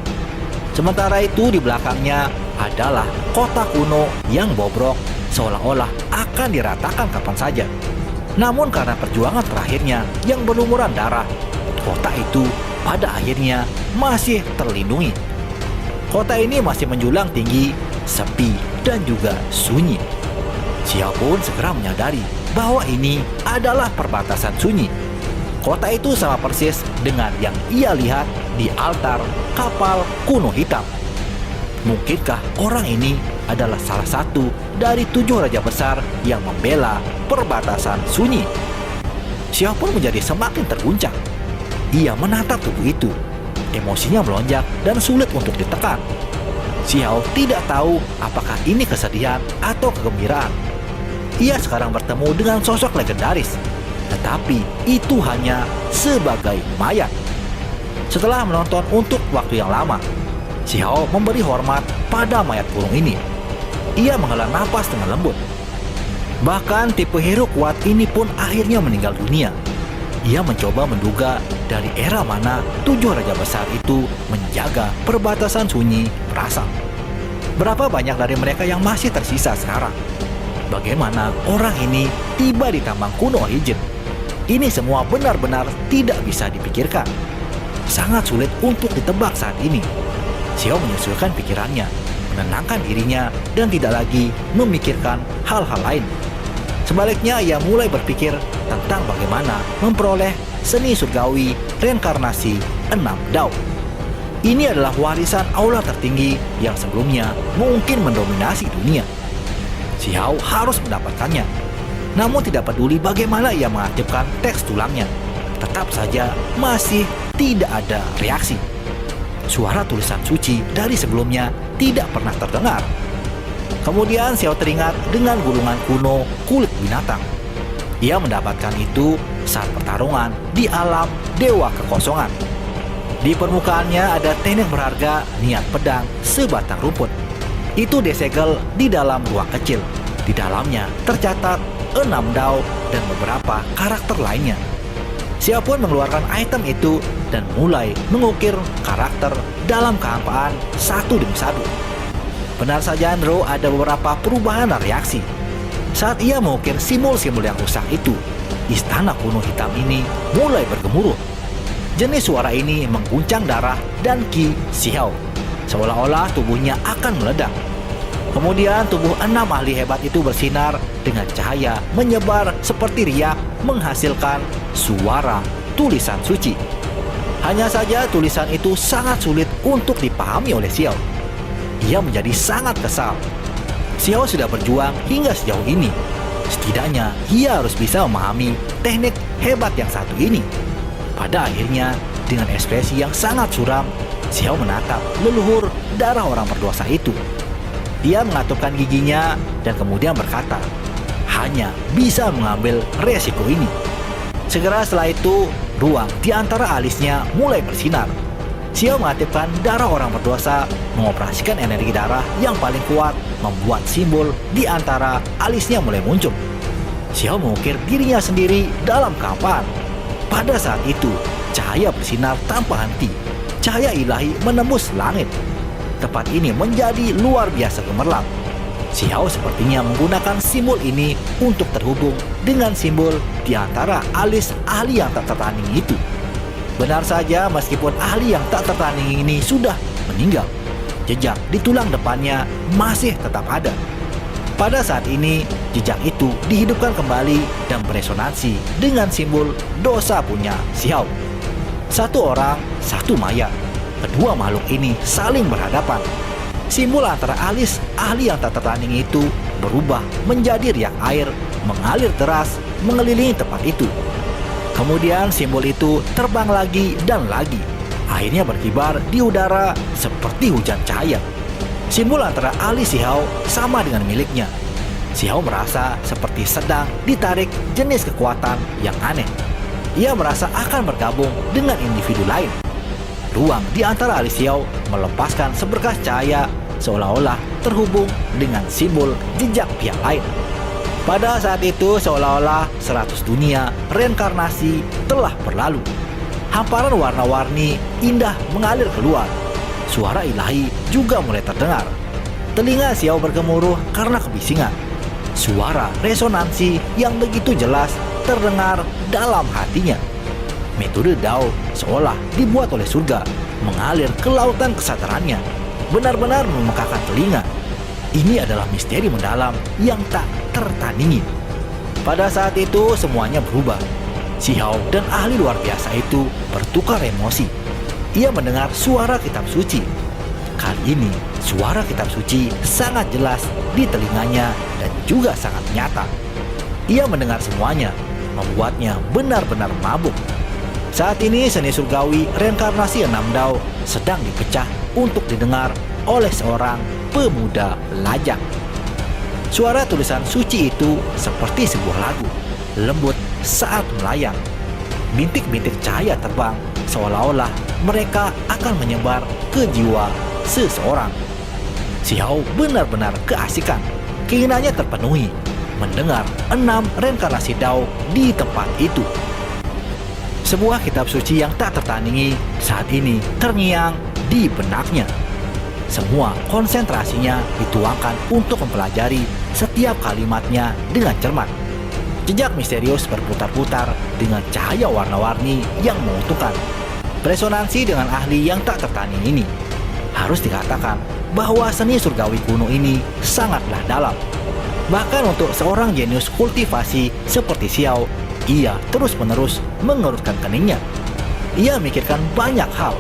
Sementara itu di belakangnya adalah kota kuno yang bobrok seolah-olah akan diratakan kapan saja. Namun karena perjuangan terakhirnya yang berlumuran darah, kota itu pada akhirnya masih terlindungi. Kota ini masih menjulang tinggi, sepi, dan juga sunyi. Xiao pun segera menyadari bahwa ini adalah perbatasan sunyi. Kota itu sama persis dengan yang ia lihat di altar kapal kuno hitam. Mungkinkah orang ini adalah salah satu dari 7 raja besar yang membela perbatasan sunyi? Xiao pun menjadi semakin terguncang. Ia menatap tubuh itu. Emosinya melonjak dan sulit untuk ditekan. Xiao tidak tahu apakah ini kesedihan atau kegembiraan. Ia sekarang bertemu dengan sosok legendaris, tetapi itu hanya sebagai mayat. Setelah menonton untuk waktu yang lama, Xiao memberi hormat pada mayat burung ini. Ia menghela napas dengan lembut. Bahkan tipe hero kuat ini pun akhirnya meninggal dunia. Ia mencoba menduga dari era mana 7 raja besar itu menjaga perbatasan sunyi berasal. Berapa banyak dari mereka yang masih tersisa sekarang? Bagaimana orang ini tiba di tambang kuno Origin? Ini semua benar-benar tidak bisa dipikirkan. Sangat sulit untuk ditebak saat ini. Xiao menyesuaikan pikirannya, menenangkan dirinya, dan tidak lagi memikirkan hal-hal lain. Sebaliknya, ia mulai berpikir tentang bagaimana memperoleh seni surgawi reinkarnasi 6 Dao. Ini adalah warisan aula tertinggi yang sebelumnya mungkin mendominasi dunia. Xiao harus mendapatkannya. Namun tidak peduli bagaimana ia mengaktifkan teks tulangnya, tetap saja masih tidak ada reaksi. Suara tulisan suci dari sebelumnya tidak pernah terdengar. Kemudian Xiao teringat dengan gulungan kuno kulit binatang. Ia mendapatkan itu saat pertarungan di alam Dewa Kekosongan. Di permukaannya ada teknik berharga niat pedang sebatang rumput. Itu disegel di dalam ruang kecil. Di dalamnya tercatat 6 Dao dan beberapa karakter lainnya. Xiao pun mengeluarkan item itu dan mulai mengukir karakter dalam kehampaan satu demi satu. Benar saja Andro, ada beberapa perubahan dan reaksi. Saat ia mengukir simbol-simbol yang rusak itu, istana kuno hitam ini mulai bergemuruh. Jenis suara ini mengguncang darah dan ki Xiao, seolah-olah tubuhnya akan meledak. Kemudian tubuh 6 ahli hebat itu bersinar dengan cahaya menyebar seperti riak menghasilkan suara tulisan suci. Hanya saja tulisan itu sangat sulit untuk dipahami oleh Xiao. Ia menjadi sangat kesal. Xiao sudah berjuang hingga sejauh ini. Setidaknya ia harus bisa memahami teknik hebat yang satu ini. Pada akhirnya, dengan ekspresi yang sangat suram, Xiao menatap leluhur darah orang berdosa itu. Dia mengatupkan giginya dan kemudian berkata, hanya bisa mengambil resiko ini. Segera setelah itu, ruang di antara alisnya mulai bersinar. Xiao mengaktifkan darah orang berdosa, mengoperasikan energi darah yang paling kuat, membuat simbol di antara alisnya mulai muncul. Xiao mengukir dirinya sendiri dalam kehampaan. Pada saat itu, cahaya bersinar tanpa henti. Cahaya ilahi menembus langit. Tempat ini menjadi luar biasa gemerlap. Xiao sepertinya menggunakan simbol ini untuk terhubung dengan simbol di antara alis ahli yang tak tertandingi itu. Benar saja, meskipun ahli yang tak tertandingi ini sudah meninggal, jejak di tulang depannya masih tetap ada. Pada saat ini, jejak itu dihidupkan kembali dan beresonansi dengan simbol dosa punya Xiao. Satu orang, satu mayat. Kedua makhluk ini saling berhadapan. Simbol antara alis ahli yang tak tertandingi itu berubah menjadi riak air mengalir deras mengelilingi tempat itu. Kemudian simbol itu terbang lagi dan lagi. Akhirnya berkibar di udara seperti hujan cahaya. Simbol antara alis Xiao sama dengan miliknya. Xiao merasa seperti sedang ditarik jenis kekuatan yang aneh. Ia merasa akan bergabung dengan individu lain. Ruang di antara alis Xiao melepaskan seberkas cahaya seolah-olah terhubung dengan simbol jejak pihak lain. Pada saat itu seolah-olah 100 dunia reinkarnasi telah berlalu. Hamparan warna-warni indah mengalir keluar. Suara ilahi juga mulai terdengar. Telinga Xiao bergemuruh karena kebisingan. Suara resonansi yang begitu jelas terdengar dalam hatinya. Metode Dao seolah dibuat oleh surga, mengalir ke lautan kesadarannya, benar-benar memekakan telinga. Ini adalah misteri mendalam yang tak tertandingi. Pada saat itu semuanya berubah. Xiao dan ahli luar biasa itu bertukar emosi. Ia mendengar suara kitab suci. Kali ini suara kitab suci sangat jelas di telinganya dan juga sangat nyata. Ia mendengar semuanya, membuatnya benar-benar mabuk. Saat ini seni surgawi reinkarnasi 6 Dao sedang dipecah untuk didengar oleh seorang pemuda lajang. Suara tulisan suci itu seperti sebuah lagu, lembut saat melayang. Bintik-bintik cahaya terbang seolah-olah mereka akan menyebar ke jiwa seseorang. Xiao benar-benar keasikan. Keinginannya terpenuhi, mendengar 6 reinkarnasi Dao di tempat itu. Sebuah kitab suci yang tak tertandingi saat ini terngiang di benaknya. Semua konsentrasinya dituangkan untuk mempelajari setiap kalimatnya dengan cermat. Jejak misterius berputar-putar dengan cahaya warna-warni yang menguntungkan. Beresonansi dengan ahli yang tak tertanding ini. Harus dikatakan bahwa seni surgawi kuno ini sangatlah dalam. Bahkan untuk seorang jenius kultivasi seperti Xiao, ia terus-menerus mengerutkan keningnya. Ia memikirkan banyak hal.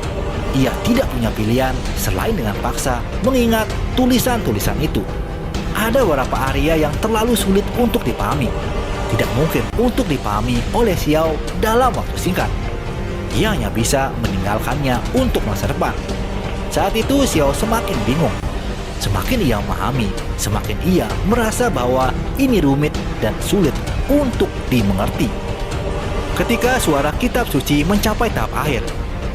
Ia tidak punya pilihan selain dengan paksa mengingat tulisan-tulisan itu. Ada beberapa area yang terlalu sulit untuk dipahami. Tidak mungkin untuk dipahami oleh Xiao dalam waktu singkat. Ia hanya bisa meninggalkannya untuk masa depan. Saat itu Xiao semakin bingung. Semakin ia memahami, semakin ia merasa bahwa ini rumit dan sulit untuk dimengerti. Ketika suara kitab suci mencapai tahap akhir,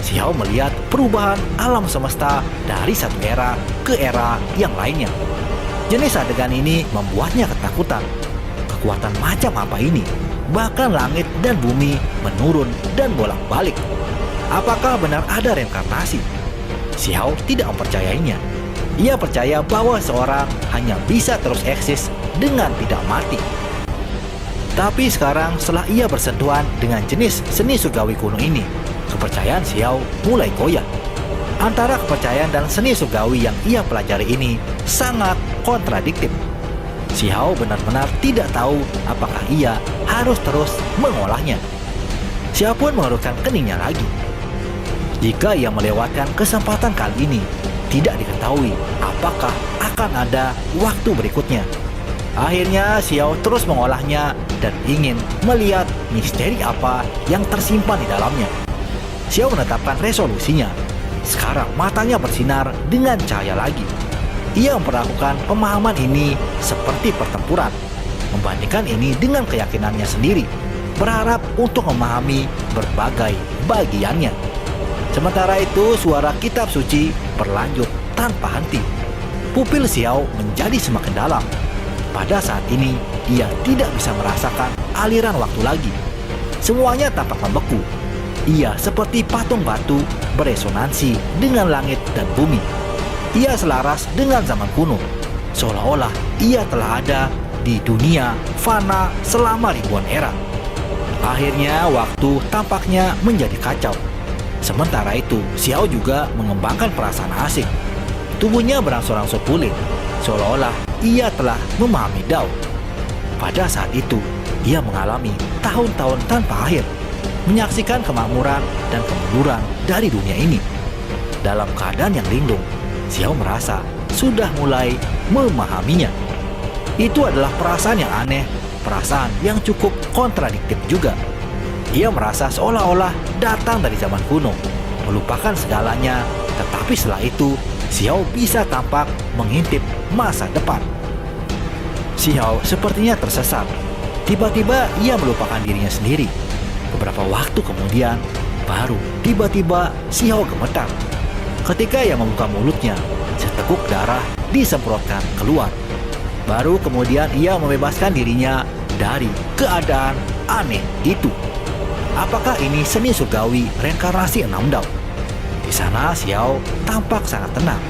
Xiao melihat perubahan alam semesta dari satu era ke era yang lainnya. Jenis adegan ini membuatnya ketakutan. Kekuatan macam apa ini? Bahkan langit dan bumi menurun dan bolak-balik. Apakah benar ada reinkarnasi? Xiao tidak mempercayainya. Ia percaya bahwa seorang hanya bisa terus eksis dengan tidak mati. Tapi sekarang setelah ia bersentuhan dengan jenis seni surgawi kuno ini, kepercayaan Xiao mulai goyah. Antara kepercayaan dan seni surgawi yang ia pelajari ini sangat kontradiktif. Xiao benar-benar tidak tahu apakah ia harus terus mengolahnya. Xiao pun mengerutkan keningnya lagi. Jika ia melewatkan kesempatan kali ini, tidak diketahui apakah akan ada waktu berikutnya. Akhirnya Xiao terus mengolahnya dan ingin melihat misteri apa yang tersimpan di dalamnya. Xiao menetapkan resolusinya. Sekarang matanya bersinar dengan cahaya lagi. Ia memperlakukan pemahaman ini seperti pertempuran, membandingkan ini dengan keyakinannya sendiri, berharap untuk memahami berbagai bagiannya. Sementara itu suara kitab suci berlanjut tanpa henti. Pupil Xiao menjadi semakin dalam. Pada saat ini, ia tidak bisa merasakan aliran waktu lagi. Semuanya tampak membeku. Ia seperti patung batu beresonansi dengan langit dan bumi. Ia selaras dengan zaman kuno, seolah-olah ia telah ada di dunia fana selama ribuan era. Akhirnya waktu tampaknya menjadi kacau. Sementara itu, Xiao juga mengembangkan perasaan asing. Tubuhnya berangsur-angsur pulih, seolah-olah ia telah memahami Dao. Pada saat itu, ia mengalami tahun-tahun tanpa akhir, menyaksikan kemakmuran dan kemunduran dari dunia ini. Dalam keadaan yang linglung, Xiao merasa sudah mulai memahaminya. Itu adalah perasaan yang aneh, perasaan yang cukup kontradiktif juga. Ia merasa seolah-olah datang dari zaman kuno, melupakan segalanya, tetapi setelah itu, Xiao bisa tampak mengintip masa depan. Xiao sepertinya tersesat. Tiba-tiba ia melupakan dirinya sendiri. Beberapa waktu kemudian, baru tiba-tiba Xiao gemetar. Ketika ia membuka mulutnya, seteguk darah disemprotkan keluar. Baru kemudian ia membebaskan dirinya dari keadaan aneh itu. Apakah ini seni surgawi reinkarnasi 6 Dao? Di sana Xiao tampak sangat tenang.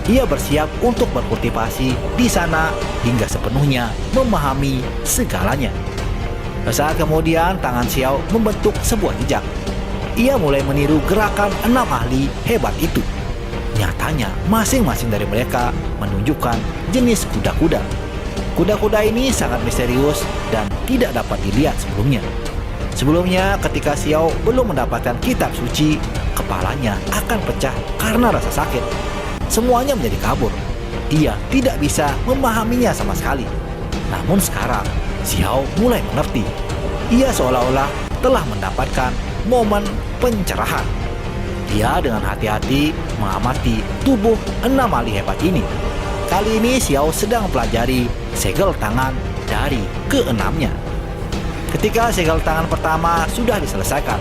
Ia bersiap untuk berkultivasi di sana hingga sepenuhnya memahami segalanya. Sesaat kemudian tangan Xiao membentuk sebuah jejak. Ia mulai meniru gerakan 6 ahli hebat itu. Nyatanya masing-masing dari mereka menunjukkan jenis kuda-kuda. Kuda-kuda ini sangat misterius dan tidak dapat dilihat sebelumnya. Sebelumnya, ketika Xiao belum mendapatkan kitab suci, kepalanya akan pecah karena rasa sakit. Semuanya menjadi kabur. Ia tidak bisa memahaminya sama sekali. Namun sekarang, Xiao mulai mengerti. Ia seolah-olah telah mendapatkan momen pencerahan. Dia dengan hati-hati mengamati tubuh 6 ahli hebat ini. Kali ini Xiao sedang mempelajari segel tangan dari keenamnya. Ketika segel tangan pertama sudah diselesaikan,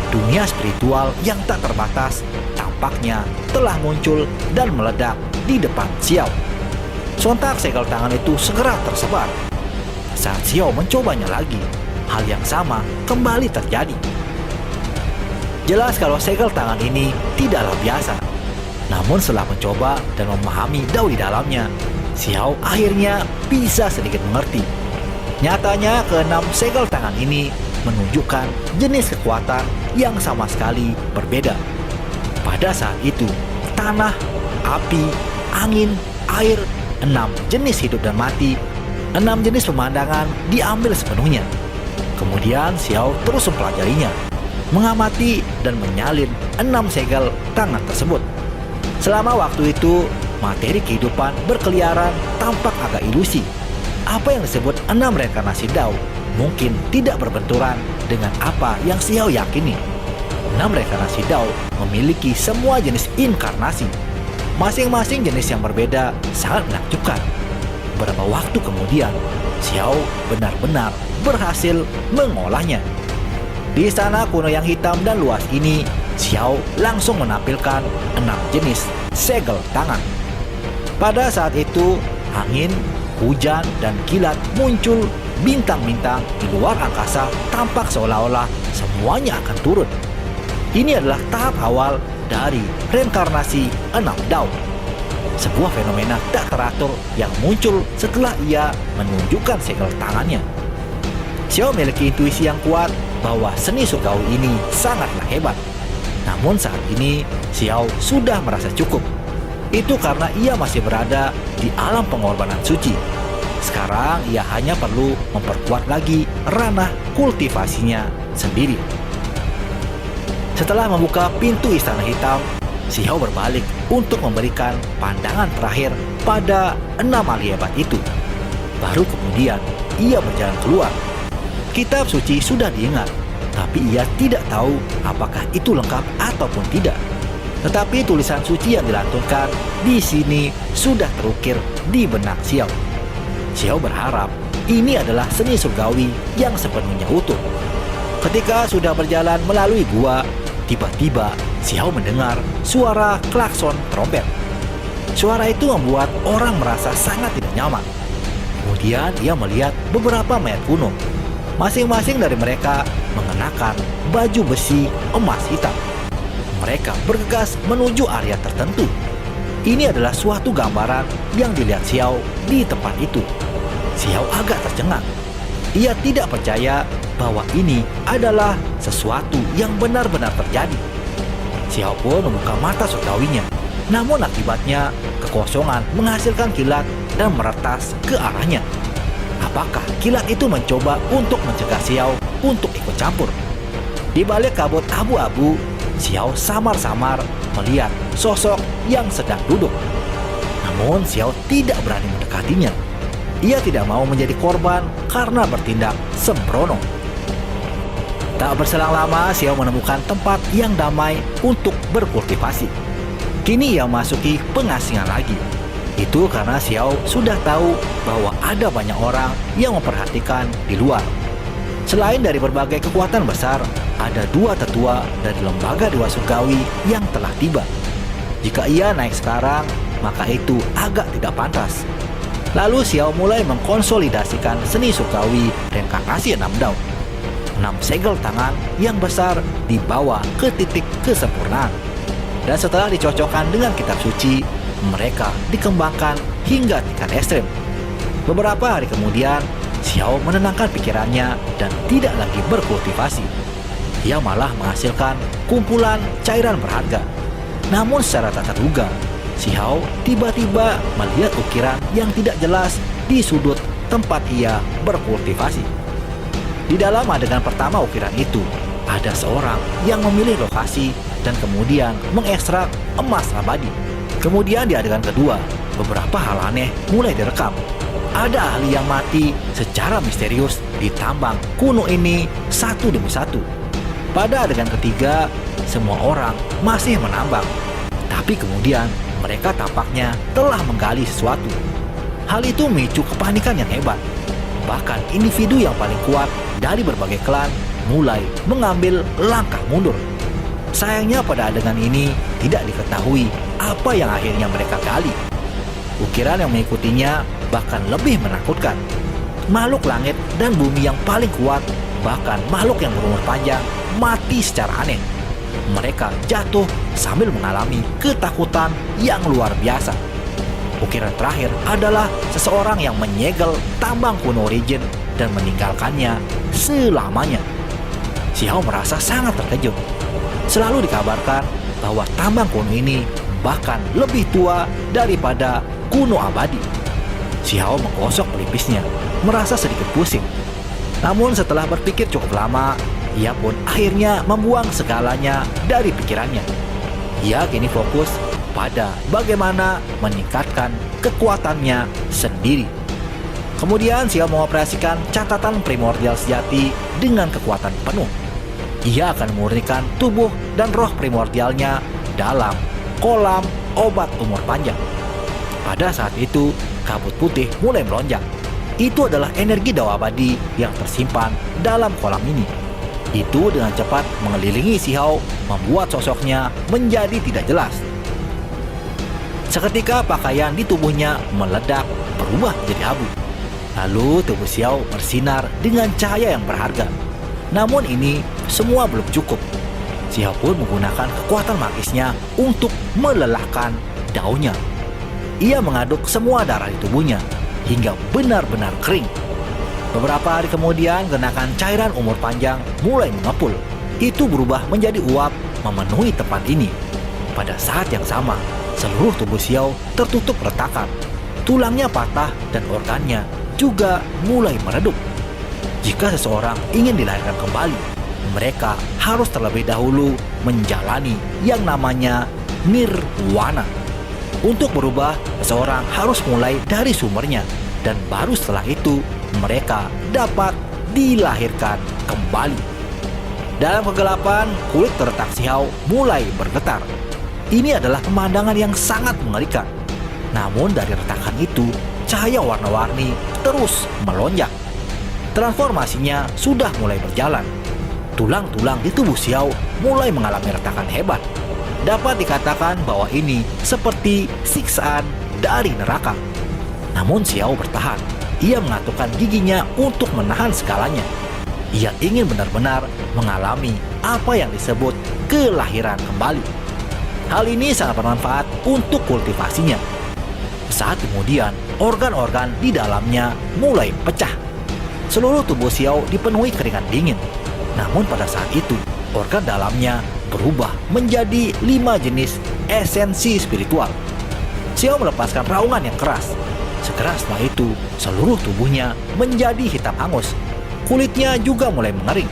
dunia spiritual yang tak terbatas tampaknya telah muncul dan meledak di depan Xiao. Sontak segel tangan itu segera tersebar. Saat Xiao mencobanya lagi, hal yang sama kembali terjadi. Jelas kalau segel tangan ini tidaklah biasa. Namun setelah mencoba dan memahami Dao di dalamnya, Xiao akhirnya bisa sedikit mengerti. Nyatanya keenam segel tangan ini menunjukkan jenis kekuatan yang sama sekali berbeda. Pada saat itu, tanah, api, angin, air, 6 jenis hidup dan mati, 6 jenis pemandangan diambil sepenuhnya. Kemudian Xiao terus mempelajarinya, mengamati dan menyalin 6 segel tangan tersebut. Selama waktu itu, materi kehidupan berkeliaran tampak agak ilusi. Apa yang disebut 6 reinkarnasi Dao mungkin tidak berbenturan dengan apa yang Xiao yakini. 6 reinkarnasi Dao memiliki semua jenis inkarnasi. Masing-masing jenis yang berbeda sangat menakjubkan. Beberapa waktu kemudian, Xiao benar-benar berhasil mengolahnya. Di istana kuno yang hitam dan luas ini, Xiao langsung menampilkan 6 jenis segel tangan. Pada saat itu, angin, hujan, dan kilat muncul. Bintang-bintang di luar angkasa tampak seolah-olah semuanya akan turun. Ini adalah tahap awal dari reinkarnasi 6 Dao. Sebuah fenomena tak teratur yang muncul setelah ia menunjukkan segel tangannya. Xiao memiliki intuisi yang kuat bahwa seni surgawi ini sangatlah hebat. Namun saat ini Xiao sudah merasa cukup. Itu karena ia masih berada di alam pengorbanan suci. Sekarang ia hanya perlu memperkuat lagi ranah kultivasinya sendiri. Setelah membuka pintu istana hitam, Xiao berbalik untuk memberikan pandangan terakhir pada 6 ahli hebat itu. Baru kemudian ia berjalan keluar. Kitab suci sudah diingat, tapi ia tidak tahu apakah itu lengkap ataupun tidak. Tetapi tulisan suci yang dilantunkan di sini sudah terukir di benak Xiao. Xiao berharap ini adalah seni surgawi yang sepenuhnya utuh. Ketika sudah berjalan melalui gua, tiba-tiba Xiao mendengar suara klakson trompet. Suara itu membuat orang merasa sangat tidak nyaman. Kemudian ia melihat beberapa mayat kuno. Masing-masing dari mereka mengenakan baju besi emas hitam. Mereka bergegas menuju area tertentu. Ini adalah suatu gambaran yang dilihat Xiao di tempat itu. Xiao agak tercengang. Ia tidak percaya bahwa ini adalah sesuatu yang benar-benar terjadi. Xiao pun membuka mata surgawinya. Namun akibatnya, kekosongan menghasilkan kilat dan meretas ke arahnya. Apakah kilat itu mencoba untuk mencegah Xiao untuk ikut campur? Di balik kabut abu-abu, Xiao samar-samar melihat sosok yang sedang duduk. Namun Xiao tidak berani mendekatinya. Ia tidak mau menjadi korban karena bertindak sembrono. Tak berselang lama, Xiao menemukan tempat yang damai untuk berkultivasi. Kini ia masuki pengasingan lagi. Itu karena Xiao sudah tahu bahwa ada banyak orang yang memperhatikan di luar. Selain dari berbagai kekuatan besar, ada 2 tetua dari lembaga Dewa Surgawi yang telah tiba. Jika ia naik sekarang, maka itu agak tidak pantas. Lalu Xiao mulai mengkonsolidasikan seni surgawi reinkarnasi 6 Dao. 6 segel tangan yang besar dibawa ke titik kesempurnaan. Dan setelah dicocokkan dengan kitab suci, mereka dikembangkan hingga tingkat ekstrem. Beberapa hari kemudian, Xiao menenangkan pikirannya dan tidak lagi berkultivasi. Ia malah menghasilkan kumpulan cairan berharga. Namun secara tak terduga, Xiao tiba-tiba melihat ukiran yang tidak jelas di sudut tempat ia berkultivasi. Di dalam adegan pertama ukiran itu, ada seorang yang memilih lokasi dan kemudian mengekstrak emas abadi. Kemudian di adegan kedua, beberapa hal aneh mulai direkam. Ada ahli yang mati secara misterius di tambang kuno ini satu demi satu. Pada adegan ketiga, semua orang masih menambang. Tapi kemudian mereka tampaknya telah menggali sesuatu. Hal itu memicu kepanikan yang hebat. Bahkan individu yang paling kuat dari berbagai klan mulai mengambil langkah mundur. Sayangnya pada adegan ini tidak diketahui apa yang akhirnya mereka gali. Ukiran yang mengikutinya bahkan lebih menakutkan. Makhluk langit dan bumi yang paling kuat, bahkan makhluk yang berumur panjang, mati secara aneh. mereka jatuh sambil mengalami ketakutan yang luar biasa. Ukiran terakhir adalah seseorang yang menyegel tambang kuno Origin dan meninggalkannya selamanya. Xiao merasa sangat terkejut. Selalu dikabarkan bahwa tambang kuno ini bahkan lebih tua daripada kuno abadi. Xiao menggosok pelipisnya, merasa sedikit pusing. Namun setelah berpikir cukup lama, ia pun akhirnya membuang segalanya dari pikirannya. Ia kini fokus pada bagaimana meningkatkan kekuatannya sendiri. Kemudian Xiao mengoperasikan catatan primordial sejati dengan kekuatan penuh. Ia akan memurnikan tubuh dan roh primordialnya dalam kolam obat umur panjang. Pada saat itu, kabut putih mulai melonjak. Itu adalah energi dawa abadi yang tersimpan dalam kolam ini. Itu dengan cepat mengelilingi Xiao, membuat sosoknya menjadi tidak jelas. Seketika pakaian di tubuhnya meledak, berubah menjadi abu. Lalu tubuh Xiao bersinar dengan cahaya yang berharga. Namun ini semua belum cukup. Xiao pun menggunakan kekuatan magisnya untuk melelahkan daunnya. Ia mengaduk semua darah di tubuhnya hingga benar-benar kering. Beberapa hari kemudian, genakan cairan umur panjang mulai mengepul. Itu berubah menjadi uap memenuhi tempat ini. Pada saat yang sama, seluruh tubuh Xiao tertutup retakan. Tulangnya patah dan organnya juga mulai meredup. Jika seseorang ingin dilahirkan kembali, mereka harus terlebih dahulu menjalani yang namanya nirwana. Untuk berubah, seseorang harus mulai dari sumbernya, dan baru setelah itu mereka dapat dilahirkan kembali. Dalam kegelapan, kulit terletak Xiao mulai bergetar. Ini adalah pemandangan yang sangat mengerikan. Namun dari retakan itu, cahaya warna-warni terus melonjak. Transformasinya sudah mulai berjalan. Tulang-tulang di tubuh Xiao mulai mengalami retakan hebat. Dapat dikatakan bahwa ini seperti siksaan dari neraka. Namun Xiao bertahan. Ia mengatupkan giginya untuk menahan segalanya. Ia ingin benar-benar mengalami apa yang disebut kelahiran kembali. Hal ini sangat bermanfaat untuk kultivasinya. Saat kemudian, organ-organ di dalamnya mulai pecah. Seluruh tubuh Xiao dipenuhi keringat dingin. Namun pada saat itu, organ dalamnya berubah menjadi 5 jenis esensi spiritual. Xiao melepaskan raungan yang keras. Segera setelah itu, seluruh tubuhnya menjadi hitam hangus. Kulitnya juga mulai mengering.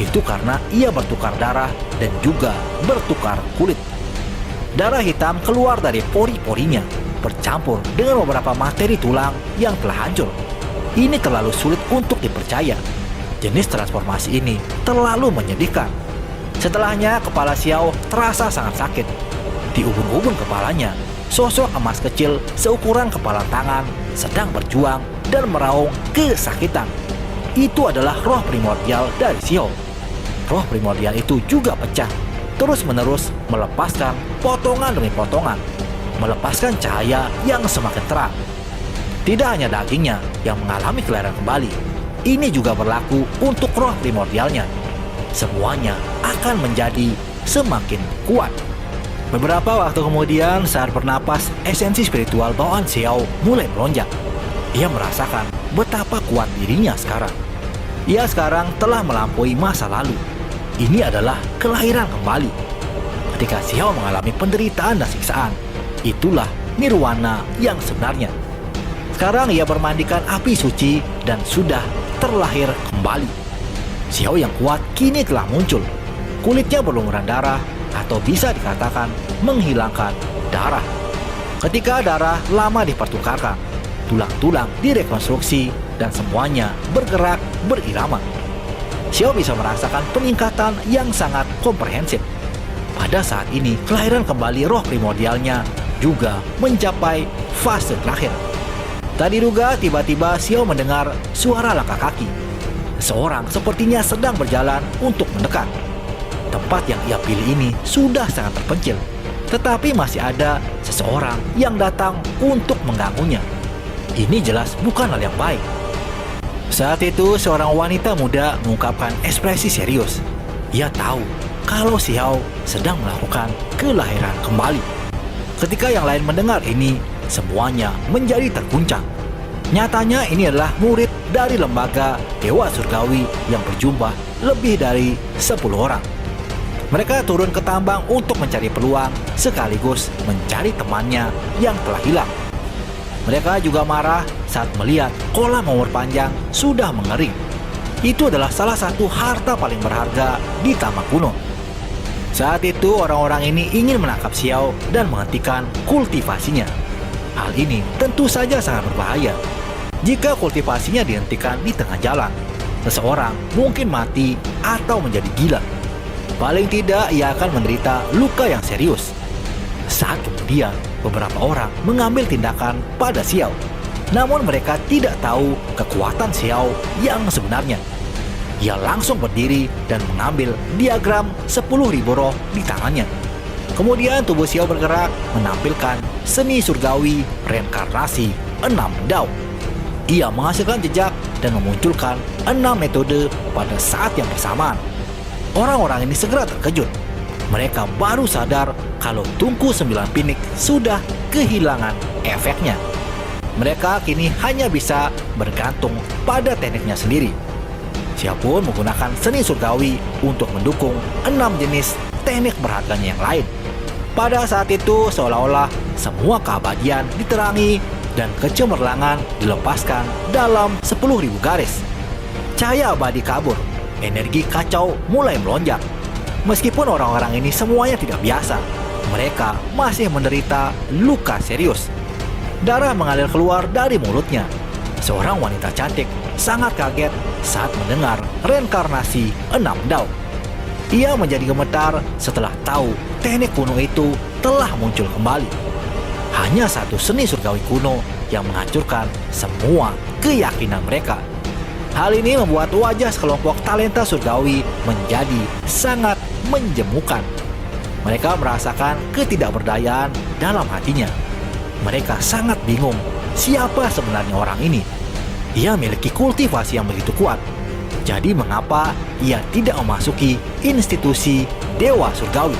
Itu karena ia bertukar darah dan juga bertukar kulit. Darah hitam keluar dari pori-porinya, bercampur dengan beberapa materi tulang yang telah hancur. Ini terlalu sulit untuk dipercaya. Jenis transformasi ini terlalu menyedihkan. Setelahnya, kepala Xiao terasa sangat sakit. Di ubun-ubun kepalanya, sosok emas kecil seukuran kepala tangan sedang berjuang dan meraung kesakitan. Itu adalah roh primordial dari Xiao. Roh primordial itu juga pecah, terus-menerus melepaskan potongan demi potongan, melepaskan cahaya yang semakin terang. Tidak hanya dagingnya yang mengalami kelahiran kembali, ini juga berlaku untuk roh primordialnya. Semuanya akan menjadi semakin kuat. Beberapa waktu kemudian, saat bernapas, esensi spiritual bawaan Xiao mulai melonjak. Ia merasakan betapa kuat dirinya sekarang. Ia sekarang telah melampaui masa lalu. Ini adalah kelahiran kembali. Ketika Xiao mengalami penderitaan dan siksaan, itulah nirwana yang sebenarnya. Sekarang ia bermandikan api suci dan sudah terlahir kembali. Xiao yang kuat kini telah muncul. Kulitnya berlumuran darah, atau bisa dikatakan menghilangkan darah. Ketika darah lama dipertukarkan, tulang-tulang direkonstruksi dan semuanya bergerak berirama. Xiao bisa merasakan peningkatan yang sangat komprehensif. Pada saat ini, kelahiran kembali roh primordialnya juga mencapai fase terakhir. Tadi diduga tiba-tiba Xiao mendengar suara langkah kaki. Seseorang sepertinya sedang berjalan untuk mendekat. Tempat yang ia pilih ini sudah sangat terpencil, tetapi masih ada seseorang yang datang untuk mengganggunya. Ini jelas bukan hal yang baik. Saat itu, seorang wanita muda mengungkapkan ekspresi serius. Ia tahu kalau Xiao sedang melakukan kelahiran kembali. Ketika yang lain mendengar ini, semuanya menjadi terguncang. Nyatanya ini adalah murid dari lembaga Dewa Surgawi yang berjumlah lebih dari 10 orang. Mereka turun ke tambang untuk mencari peluang sekaligus mencari temannya yang telah hilang. Mereka juga marah saat melihat kolam umur panjang sudah mengering. Itu adalah salah satu harta paling berharga di tambang kuno. Saat itu orang-orang ini ingin menangkap Xiao dan menghentikan kultivasinya. Hal ini tentu saja sangat berbahaya. Jika kultivasinya dihentikan di tengah jalan, seseorang mungkin mati atau menjadi gila. Paling tidak ia akan menderita luka yang serius. Saat kemudian beberapa orang mengambil tindakan pada Xiao. Namun mereka tidak tahu kekuatan Xiao yang sebenarnya. Ia langsung berdiri dan mengambil diagram 10.000 roh di tangannya. Kemudian tubuh Xiao bergerak menampilkan seni surgawi reinkarnasi 6 Dao. Ia menghasilkan jejak dan memunculkan 6 metode pada saat yang bersamaan. Orang-orang ini segera terkejut. Mereka baru sadar kalau tungku 9 pinik sudah kehilangan efeknya. Mereka kini hanya bisa bergantung pada tekniknya sendiri. Xiao pun menggunakan seni surgawi untuk mendukung 6 jenis teknik berharganya yang lain. Pada saat itu seolah-olah semua keabadian diterangi dan kecemerlangan dilepaskan dalam 10.000 garis. Cahaya abadi kabur, energi kacau mulai melonjak. Meskipun orang-orang ini semuanya tidak biasa, mereka masih menderita luka serius. Darah mengalir keluar dari mulutnya. Seorang wanita cantik sangat kaget saat mendengar reinkarnasi 6 Dao. Ia menjadi gemetar setelah tahu teknik kuno itu telah muncul kembali. Hanya satu seni surgawi kuno yang menghancurkan semua keyakinan mereka. Hal ini membuat wajah sekelompok talenta surgawi menjadi sangat menjemukan. Mereka merasakan ketidakberdayaan dalam hatinya. Mereka sangat bingung siapa sebenarnya orang ini. Ia memiliki kultivasi yang begitu kuat. Jadi mengapa ia tidak memasuki institusi Dewa Surgawi?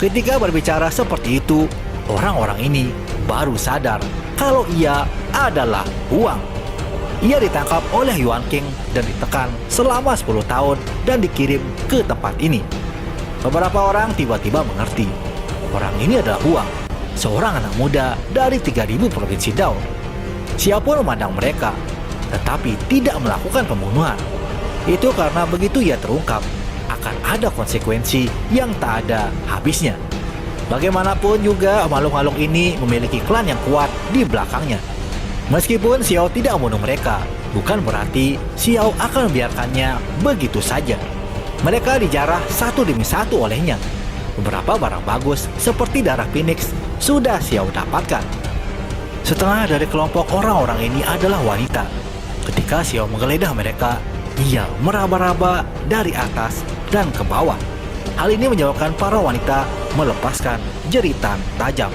Ketika berbicara seperti itu, orang-orang ini baru sadar kalau ia adalah Huang. Ia ditangkap oleh Yuan King dan ditekan selama 10 tahun dan dikirim ke tempat ini. Beberapa orang tiba-tiba mengerti. Orang ini adalah Huang, seorang anak muda dari 3.000 provinsi Dao. Xiao pun memandang mereka, tetapi tidak melakukan pembunuhan. Itu karena begitu ia terungkap, akan ada konsekuensi yang tak ada habisnya. Bagaimanapun juga makhluk-makhluk ini memiliki klan yang kuat di belakangnya. Meskipun Xiao tidak membunuh mereka, bukan berarti Xiao akan membiarkannya begitu saja. Mereka dijarah satu demi satu olehnya. Beberapa barang bagus seperti darah Phoenix sudah Xiao dapatkan. Setengah dari kelompok orang-orang ini adalah wanita. Ketika Xiao menggeledah mereka, ia meraba-raba dari atas dan ke bawah. Hal ini menyebabkan para wanita melepaskan jeritan tajam.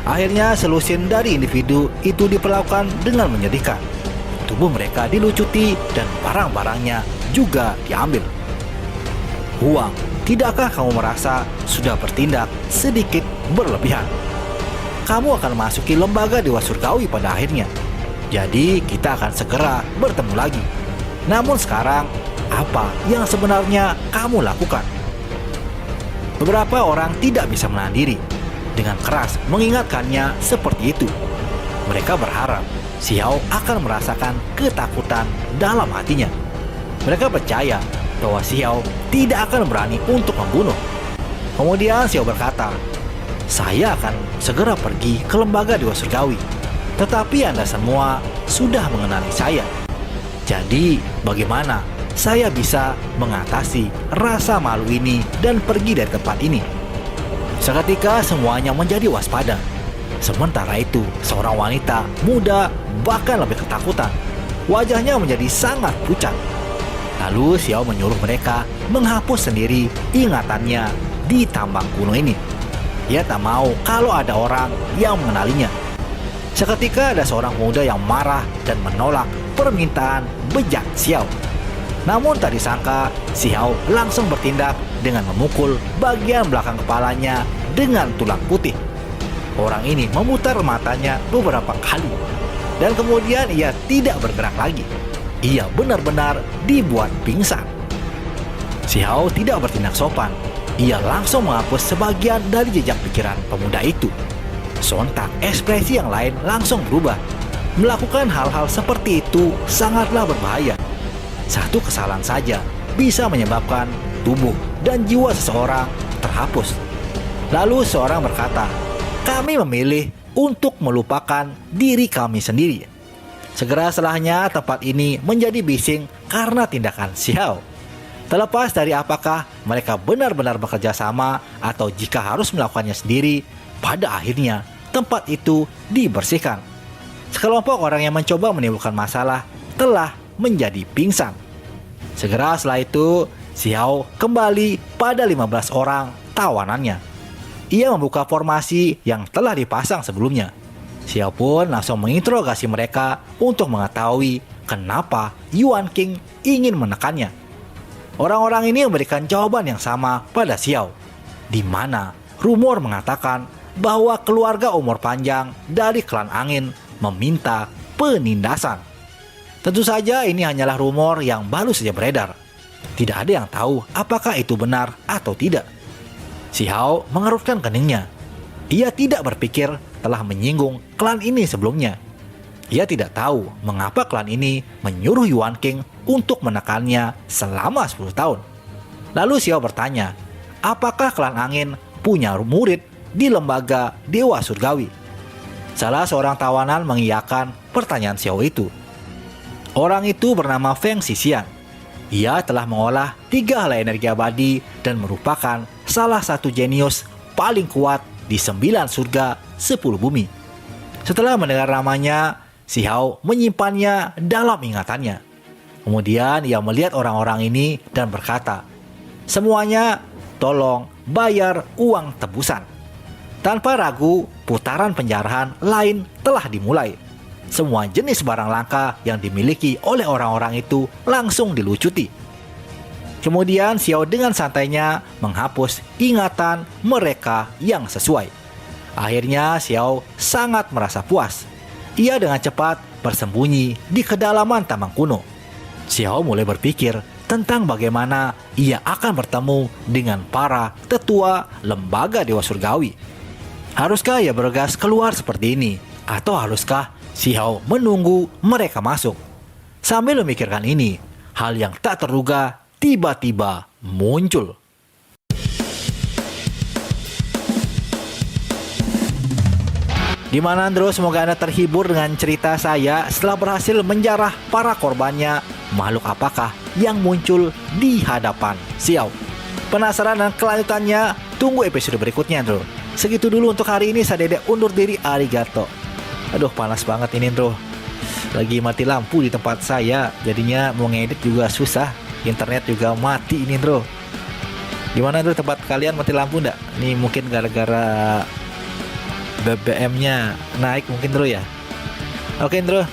Akhirnya selusin dari individu itu diperlakukan dengan menyedihkan. Tubuh mereka dilucuti dan barang-barangnya juga diambil. Huang, tidakkah kamu merasa sudah bertindak sedikit berlebihan? Kamu akan memasuki lembaga Dewa Surgawi pada akhirnya. Jadi kita akan segera bertemu lagi. Namun sekarang, apa yang sebenarnya kamu lakukan? Beberapa orang tidak bisa menahan diri. Dengan keras mengingatkannya seperti itu. Mereka berharap Xiao akan merasakan ketakutan dalam hatinya. Mereka percaya bahwa Xiao tidak akan berani untuk membunuh. Kemudian Xiao berkata, "Saya akan segera pergi ke lembaga Dewa Surgawi. Tetapi Anda semua sudah mengenali saya. Jadi bagaimana saya bisa mengatasi rasa malu ini dan pergi dari tempat ini?" Seketika semuanya menjadi waspada. Sementara itu, seorang wanita muda bahkan lebih ketakutan. Wajahnya menjadi sangat pucat. Lalu Xiao menyuruh mereka menghapus sendiri ingatannya di tambang kuno ini. Ia tak mau kalau ada orang yang mengenalinya. Seketika ada seorang pemuda yang marah dan menolak permintaan bejat Xiao. Namun tak disangka, Xiao langsung bertindak dengan memukul bagian belakang kepalanya dengan tulang putih. Orang ini memutar matanya beberapa kali dan kemudian ia tidak bergerak lagi. Ia benar-benar dibuat pingsan. Xiao tidak bertindak sopan. Ia langsung menghapus sebagian dari jejak pikiran pemuda itu. Sontak ekspresi yang lain langsung berubah. Melakukan hal-hal seperti itu sangatlah berbahaya. Satu kesalahan saja bisa menyebabkan tubuh dan jiwa seseorang terhapus. Lalu seorang berkata, "Kami memilih untuk melupakan diri kami sendiri." Segera setelahnya tempat ini menjadi bising karena tindakan Xiao. Terlepas dari apakah mereka benar-benar bekerja sama atau jika harus melakukannya sendiri, pada akhirnya tempat itu dibersihkan. Sekelompok orang yang mencoba menimbulkan masalah telah menjadi pingsan. Segera setelah itu, Xiao kembali pada 15 orang tawanannya. Ia membuka formasi yang telah dipasang sebelumnya. Xiao pun langsung menginterogasi mereka untuk mengetahui kenapa Yuan King ingin menekannya. Orang-orang ini memberikan jawaban yang sama pada Xiao, di mana rumor mengatakan bahwa keluarga umur panjang dari klan angin meminta penindasan. Tentu saja ini hanyalah rumor yang baru saja beredar. Tidak ada yang tahu apakah itu benar atau tidak. Xiao mengerutkan keningnya. Ia tidak berpikir telah menyinggung klan ini sebelumnya. Ia tidak tahu mengapa klan ini menyuruh Yuan King untuk menekannya selama 10 tahun. Lalu Xiao bertanya, apakah klan angin punya murid di lembaga Dewa Surgawi? Salah seorang tawanan mengiyakan pertanyaan Xiao itu. Orang itu bernama Feng Xixian. Ia telah mengolah 3 helai energi abadi dan merupakan salah satu jenius paling kuat di 9 surga 10 bumi. Setelah mendengar namanya, Xiao menyimpannya dalam ingatannya. Kemudian ia melihat orang-orang ini dan berkata, "Semuanya tolong bayar uang tebusan." Tanpa ragu, putaran penjarahan lain telah dimulai. Semua jenis barang langka yang dimiliki oleh orang-orang itu langsung dilucuti. Kemudian Xiao dengan santainya menghapus ingatan mereka yang sesuai. Akhirnya Xiao sangat merasa puas. Ia dengan cepat bersembunyi di kedalaman taman kuno. Xiao mulai berpikir tentang bagaimana ia akan bertemu dengan para tetua lembaga Dewa Surgawi. Haruskah ia bergegas keluar seperti ini? Atau haruskah Xiao menunggu mereka masuk? Sambil memikirkan ini, hal yang tak terduga tiba-tiba muncul. Gimana Andro? Semoga Anda terhibur dengan cerita saya setelah berhasil menjarah para korbannya. Makhluk apakah yang muncul di hadapan Xiao? Penasaran dengan kelanjutannya? Tunggu episode berikutnya Andro. Segitu dulu untuk hari ini, saya Dede undur diri, arigato. Aduh panas banget ini Andro. Lagi mati lampu di tempat saya, jadinya mau ngedit juga susah. Internet juga mati ini Andro. Gimana Andro, tempat kalian mati lampu enggak? Ini mungkin gara-gara BBM-nya naik mungkin Andro ya. Oke Andro,